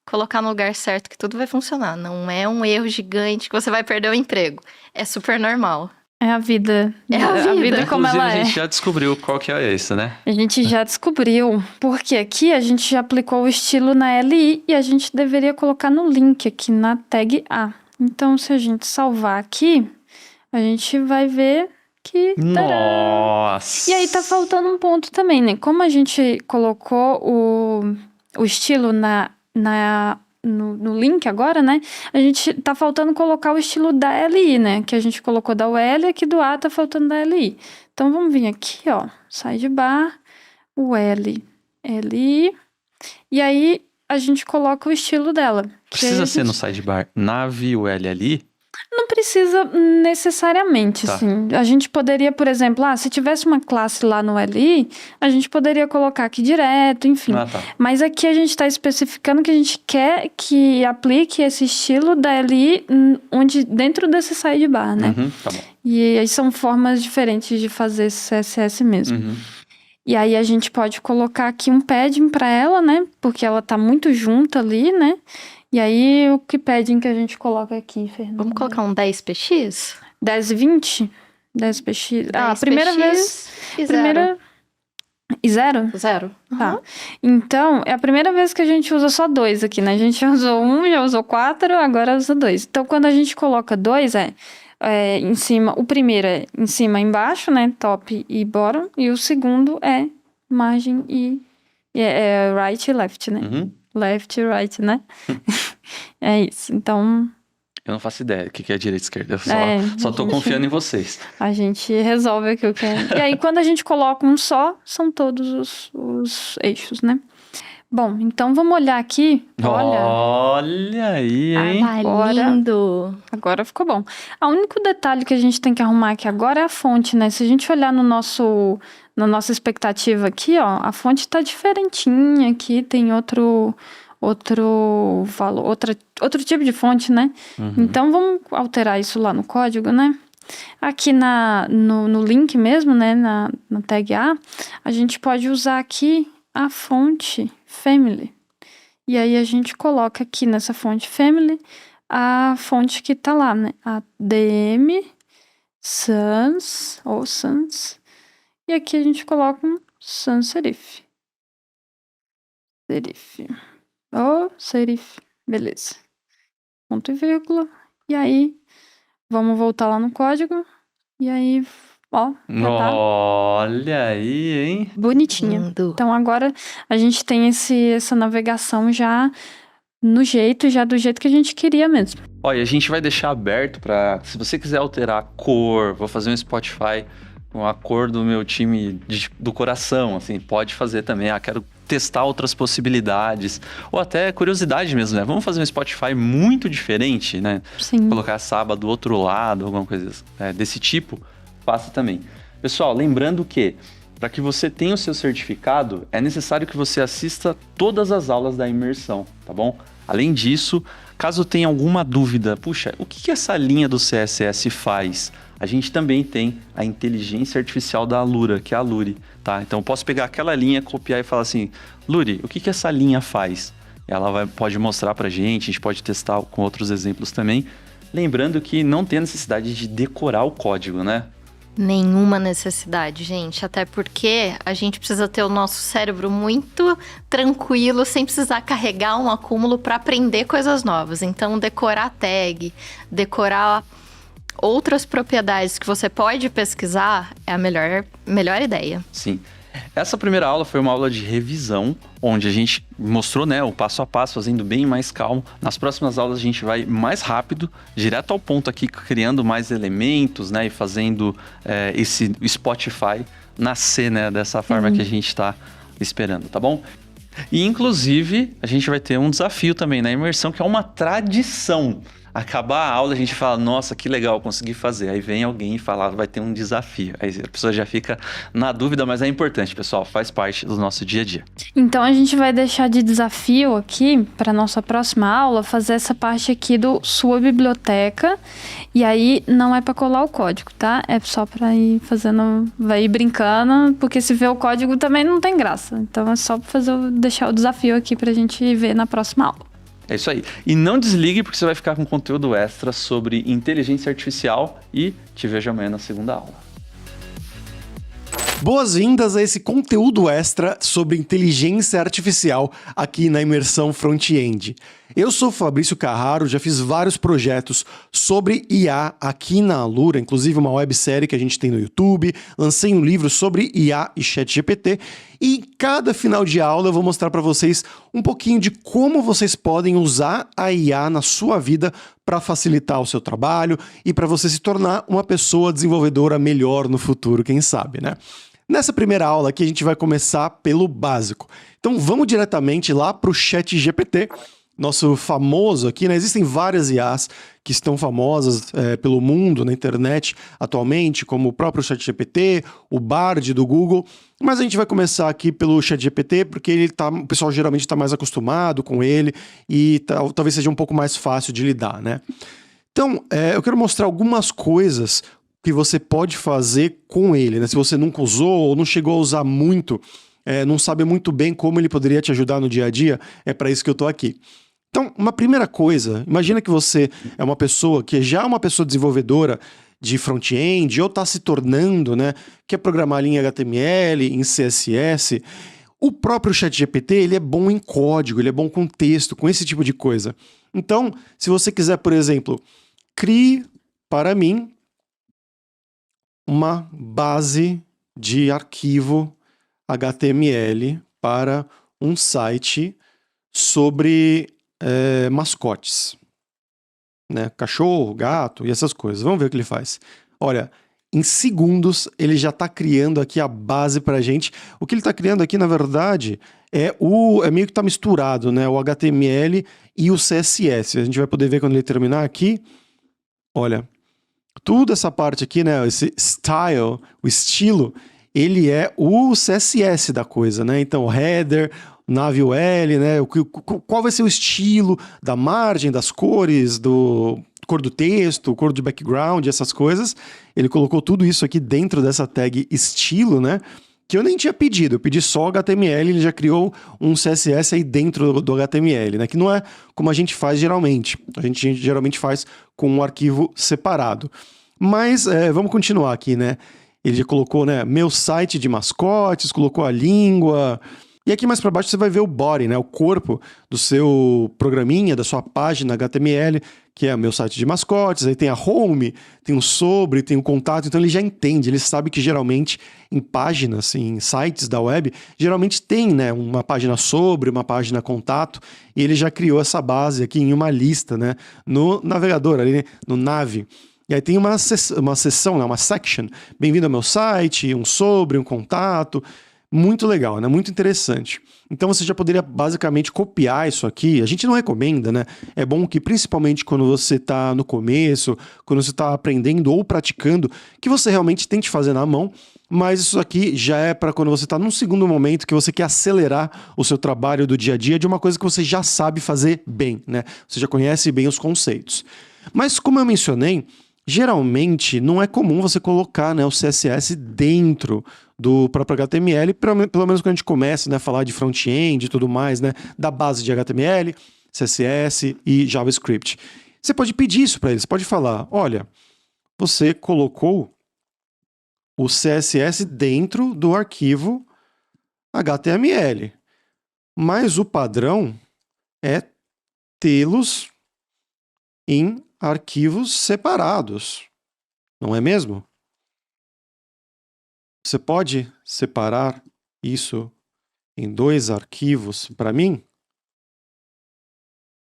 colocar no lugar certo que tudo vai funcionar. Não é um erro gigante que você vai perder o emprego. É super normal.
É a vida.
É a vida.
Como
Inclusive,
ela
a
é.
gente já descobriu qual que é esse, né?
A gente já descobriu, porque aqui a gente já aplicou o estilo na LI e a gente deveria colocar no link aqui na tag A. Então, se a gente salvar aqui, a gente vai ver que... Tadã!
Nossa!
E aí tá faltando um ponto também, né? Como a gente colocou o estilo no link agora, né? A gente tá faltando colocar o estilo da LI, né? Que a gente colocou da UL e aqui do A tá faltando da LI. Então vamos vir aqui, ó. Sidebar, UL, LI. E aí a gente coloca o estilo dela.
Precisa ser no sidebar nave UL ali?
Não precisa necessariamente,
Tá.
assim. A gente poderia, por exemplo, se tivesse uma classe lá no LI, a gente poderia colocar aqui direto, enfim.
Ah, tá.
Mas aqui a gente está especificando que a gente quer que aplique esse estilo da LI dentro desse sidebar, né?
Uhum, tá bom.
E aí são formas diferentes de fazer esse CSS mesmo.
Uhum.
E aí a gente pode colocar aqui um padding para ela, né? Porque ela tá muito junta ali, né? E aí o que padding que a gente coloca aqui, Fernanda?
Vamos colocar um 10px?
10 e 20? 10px. A
10px
primeira vez...
e
Primeira... E zero?
Zero.
Tá. Então, é a primeira vez que a gente usa só 2 aqui, né? A gente já usou 1, já usou 4, agora usa 2. Então, quando a gente coloca 2, em cima... O primeiro é em cima e embaixo, né? Top e bottom. E o segundo é margem e... right e left, né?
Uhum.
Left e right, né? É isso. Então,
Eu não faço ideia do que é direita e esquerda. Eu só tô
a gente-
confiando em vocês.
a gente resolve aqui o que é. E aí, quando a gente coloca um só, são todos os eixos, né? Bom, então vamos olhar aqui. Olha,
Olha aí, hein?
Ah,
Bora.
lindo.
agora ficou bom. O único detalhe que a gente tem que arrumar aqui agora é a fonte, né? Se a gente olhar na nossa expectativa aqui, ó, a fonte tá diferentinha aqui, tem outro valor, outro tipo de fonte, né?
Uhum.
Então vamos alterar isso lá no código, né? Aqui no link mesmo, né? Na tag A, a gente pode usar aqui a fonte family. E aí a gente coloca aqui nessa fonte family a fonte que tá lá, né? A DM Sans ou Sans. E aqui a gente coloca um sans serif. Serif. Serif. Beleza. Ponto e vírgula. E aí, vamos voltar lá no código. E aí, ó, já tá
Olha aí, hein?
bonitinha.
Lindo.
Então agora a gente tem essa navegação já do jeito que a gente queria mesmo.
Olha, a gente vai deixar aberto pra... Se você quiser alterar a cor, vou fazer um Spotify com a cor do meu time do coração, assim, pode fazer também. Quero testar outras possibilidades. Ou até curiosidade mesmo, né? Vamos fazer um Spotify muito diferente, né?
Sim.
Colocar a Saba do outro lado, alguma coisa desse tipo, faça também. Pessoal, lembrando que para que você tenha o seu certificado, é necessário que você assista todas as aulas da imersão, tá bom? Além disso, caso tenha alguma dúvida, puxa, o que essa linha do CSS faz? A gente também tem a inteligência artificial da Alura, que é a Luri, tá? Então eu posso pegar aquela linha, copiar e falar assim, Luri, o que essa linha faz? Ela pode mostrar pra gente, a gente pode testar com outros exemplos também. Lembrando que não tem a necessidade de decorar o código, né?
Nenhuma necessidade, gente. Até porque a gente precisa ter o nosso cérebro muito tranquilo, sem precisar carregar um acúmulo para aprender coisas novas. Então, decorar tag, decorar outras propriedades que você pode pesquisar é a melhor ideia.
Sim. Essa primeira aula foi uma aula de revisão, onde a gente mostrou, né, o passo a passo, fazendo bem mais calmo. Nas próximas aulas a gente vai mais rápido, direto ao ponto aqui, criando mais elementos, né, e fazendo esse Spotify nascer, né, dessa forma que a gente está esperando, tá bom? E, inclusive, a gente vai ter um desafio também na imersão, que é uma tradição. Acabar a aula, a gente fala, nossa, que legal, consegui fazer. Aí vem alguém e fala, vai ter um desafio. Aí a pessoa já fica na dúvida, mas é importante, pessoal, faz parte do nosso dia a dia.
Então a gente vai deixar de desafio aqui para nossa próxima aula fazer essa parte aqui do sua biblioteca. E aí não é para colar o código, tá? É só para ir fazendo, vai ir brincando, porque se ver o código também não tem graça. Então é só para deixar o desafio aqui pra gente ver na próxima aula.
É isso aí. E não desligue porque você vai ficar com conteúdo extra sobre inteligência artificial e te vejo amanhã na segunda aula.
Boas-vindas a esse conteúdo extra sobre inteligência artificial aqui na Imersão Front-End. Eu sou Fabrício Carraro, já fiz vários projetos sobre IA aqui na Alura, inclusive uma websérie que a gente tem no YouTube, lancei um livro sobre IA e ChatGPT, e em cada final de aula eu vou mostrar para vocês um pouquinho de como vocês podem usar a IA na sua vida para facilitar o seu trabalho e para você se tornar uma pessoa desenvolvedora melhor no futuro, quem sabe, né? Nessa primeira aula aqui a gente vai começar pelo básico. Então vamos diretamente lá para o ChatGPT, nosso famoso aqui, né? Existem várias IAs que estão famosas pelo mundo, na internet atualmente, como o próprio ChatGPT, o Bard do Google, mas a gente vai começar aqui pelo ChatGPT porque o pessoal geralmente está mais acostumado com ele e talvez seja um pouco mais fácil de lidar, né? Então, eu quero mostrar algumas coisas que você pode fazer com ele, né? Se você nunca usou ou não chegou a usar muito, não sabe muito bem como ele poderia te ajudar no dia a dia, é para isso que eu tô aqui. Então, uma primeira coisa, imagina que você é uma pessoa que já é uma pessoa desenvolvedora de front-end ou está se tornando, né? Quer programar em HTML, em CSS. O próprio ChatGPT, ele é bom em código, ele é bom com texto, com esse tipo de coisa. Então, se você quiser, por exemplo, crie para mim uma base de arquivo HTML para um site sobre mascotes, né? Cachorro, gato e essas coisas. Vamos ver o que ele faz. Olha, em segundos ele já está criando aqui a base para a gente. O que ele está criando aqui, na verdade, é meio que está misturado, né? O HTML e o CSS. A gente vai poder ver quando ele terminar aqui. Olha, toda essa parte aqui, né? Esse style, o estilo, ele é o CSS da coisa, né? Então, o header, nav UL, né? Qual vai ser o estilo da margem, das cores, cor do texto, cor do background, essas coisas. Ele colocou tudo isso aqui dentro dessa tag estilo, né? Que eu nem tinha pedido, eu pedi só HTML, ele já criou um CSS aí dentro do HTML, né? Que não é como a gente faz geralmente. A gente geralmente faz com um arquivo separado. Mas vamos continuar aqui, né? Ele já colocou, né, meu site de mascotes, colocou a língua. E aqui mais para baixo você vai ver o body, né, o corpo do seu programinha, da sua página HTML, que é o meu site de mascotes. Aí tem a home, tem o sobre, tem o contato. Então ele já entende, ele sabe que geralmente em páginas, em sites da web, geralmente tem, né, uma página sobre, uma página contato. E ele já criou essa base aqui em uma lista, né, no navegador, ali no Nav. E aí tem uma seção, né, uma section, bem-vindo ao meu site, um sobre, um contato. Muito legal, né? Muito interessante. Então você já poderia basicamente copiar isso aqui. A gente não recomenda, né? É bom que principalmente quando você está no começo, quando você está aprendendo ou praticando, que você realmente tente fazer na mão. Mas isso aqui já é para quando você está num segundo momento que você quer acelerar o seu trabalho do dia a dia de uma coisa que você já sabe fazer bem, né? Você já conhece bem os conceitos. Mas como eu mencionei, geralmente não é comum você colocar, né, o CSS dentro do próprio HTML, pelo menos quando a gente começa, né, a falar de front-end e tudo mais, né, da base de HTML, CSS e JavaScript. Você pode pedir isso para eles, pode falar, olha, você colocou o CSS dentro do arquivo HTML, mas o padrão é tê-los em arquivos separados, não é mesmo? Você pode separar isso em 2 arquivos para mim?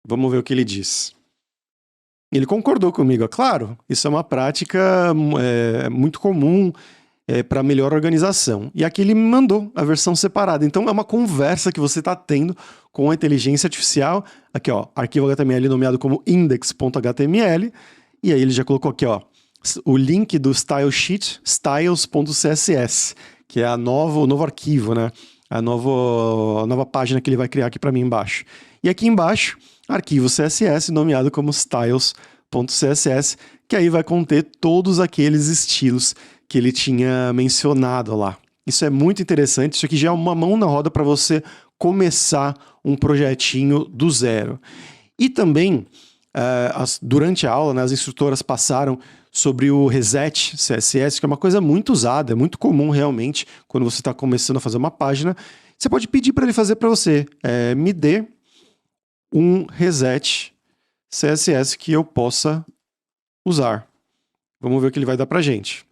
Vamos ver o que ele diz. Ele concordou comigo, é claro. Isso é uma prática muito comum para melhor organização. E aqui ele me mandou a versão separada. Então é uma conversa que você está tendo com a inteligência artificial. Aqui, ó, arquivo HTML nomeado como index.html. E aí ele já colocou aqui, ó, o link do style sheet, styles.css, que é o novo arquivo, né? A nova página que ele vai criar aqui para mim embaixo. E aqui embaixo, arquivo CSS nomeado como styles.css, que aí vai conter todos aqueles estilos que ele tinha mencionado lá. Isso é muito interessante, isso aqui já é uma mão na roda para você começar um projetinho do zero. E também, durante a aula, né, as instrutoras passaram sobre o Reset CSS, que é uma coisa muito usada, é muito comum realmente, quando você está começando a fazer uma página. Você pode pedir para ele fazer para você, me dê um Reset CSS que eu possa usar. Vamos ver o que ele vai dar para a gente.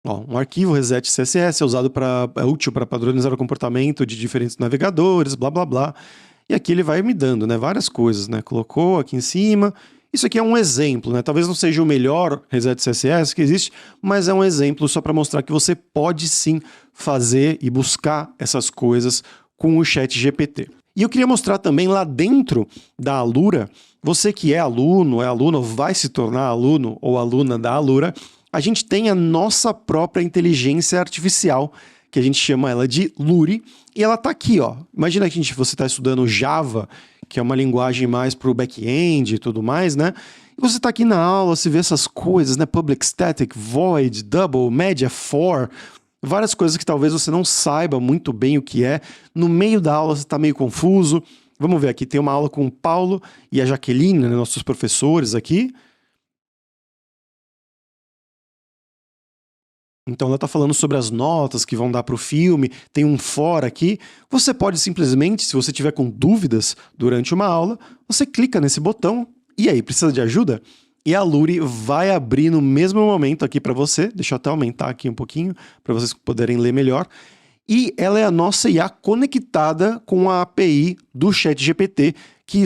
Ó, um arquivo Reset CSS é útil para padronizar o comportamento de diferentes navegadores, blá blá blá. E aqui ele vai me dando, né, várias coisas, né? Colocou aqui em cima. Isso aqui é um exemplo, né? Talvez não seja o melhor Reset CSS que existe, mas é um exemplo só para mostrar que você pode sim fazer e buscar essas coisas com o ChatGPT. E eu queria mostrar também lá dentro da Alura, você que é aluno, vai se tornar aluno ou aluna da Alura, a gente tem a nossa própria inteligência artificial, que a gente chama ela de Luri, e ela está aqui, ó. Imagina que você está estudando Java, que é uma linguagem mais para o back-end e tudo mais, né? E você está aqui na aula, você vê essas coisas, né? Public Static, Void, Double, Media, For, várias coisas que talvez você não saiba muito bem o que é. No meio da aula você está meio confuso. Vamos ver aqui, tem uma aula com o Paulo e a Jaqueline, né, nossos professores aqui. Então ela está falando sobre as notas que vão dar para o filme, tem um for aqui. Você pode simplesmente, se você tiver com dúvidas durante uma aula, você clica nesse botão, e aí, precisa de ajuda? E a Luri vai abrir no mesmo momento aqui para você, deixa eu até aumentar aqui um pouquinho, para vocês poderem ler melhor. E ela é a nossa IA conectada com a API do ChatGPT,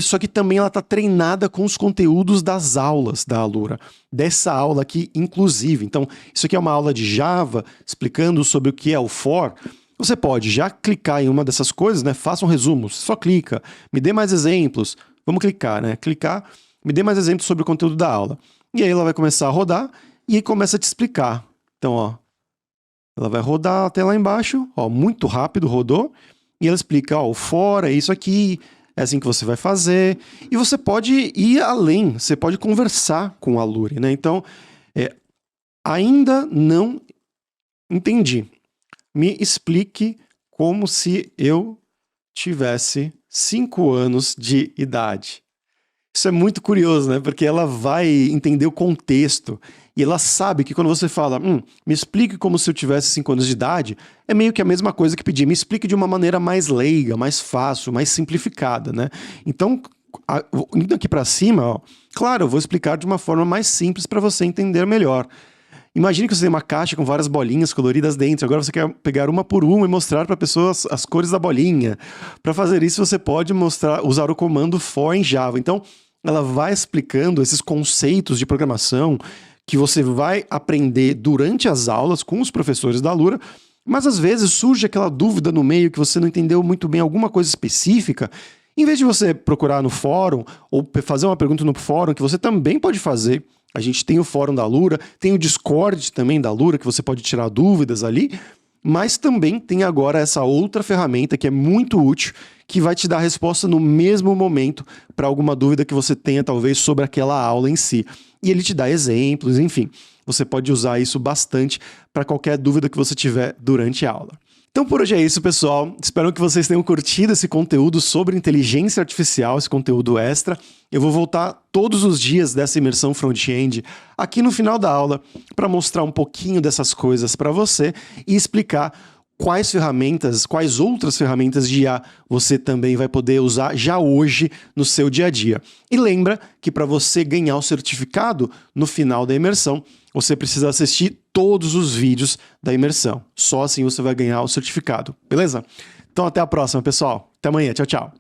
só que também ela está treinada com os conteúdos das aulas da Alura, dessa aula aqui inclusive. Então, isso aqui é uma aula de Java, explicando sobre o que é o for. Você pode já clicar em uma dessas coisas, né? Faça um resumo, só clica, me dê mais exemplos. Vamos clicar, né? Clicar, me dê mais exemplos sobre o conteúdo da aula. E aí ela vai começar a rodar e aí começa a te explicar. Então, ó, ela vai rodar até lá embaixo, ó, muito rápido, rodou, e ela explica, ó, o for é isso aqui, é assim que você vai fazer, e você pode ir além, você pode conversar com a Luri, né? Então, ainda não entendi. Me explique como se eu tivesse 5 anos de idade. Isso é muito curioso, né? Porque ela vai entender o contexto e ela sabe que quando você fala, me explique como se eu tivesse 5 anos de idade, é meio que a mesma coisa que pedir, me explique de uma maneira mais leiga, mais fácil, mais simplificada, né? Então, indo aqui para cima, ó, claro, eu vou explicar de uma forma mais simples para você entender melhor. Imagine que você tem uma caixa com várias bolinhas coloridas dentro. Agora você quer pegar uma por uma e mostrar para a pessoa as cores da bolinha. Para fazer isso, você pode usar o comando for em Java. Então, ela vai explicando esses conceitos de programação que você vai aprender durante as aulas com os professores da Alura, mas às vezes surge aquela dúvida no meio que você não entendeu muito bem alguma coisa específica. Em vez de você procurar no fórum ou fazer uma pergunta no fórum, que você também pode fazer, a gente tem o fórum da Alura, tem o Discord também da Alura, que você pode tirar dúvidas ali, mas também tem agora essa outra ferramenta que é muito útil, que vai te dar a resposta no mesmo momento para alguma dúvida que você tenha, talvez, sobre aquela aula em si. E ele te dá exemplos, enfim. Você pode usar isso bastante para qualquer dúvida que você tiver durante a aula. Então por hoje é isso, pessoal. Espero que vocês tenham curtido esse conteúdo sobre inteligência artificial, esse conteúdo extra. Eu vou voltar todos os dias dessa imersão front-end aqui no final da aula para mostrar um pouquinho dessas coisas para você e explicar quais outras ferramentas de IA você também vai poder usar já hoje no seu dia a dia. E lembra que para você ganhar o certificado no final da imersão, você precisa assistir todos os vídeos da imersão. Só assim você vai ganhar o certificado, beleza? Então até a próxima, pessoal. Até amanhã. Tchau, tchau.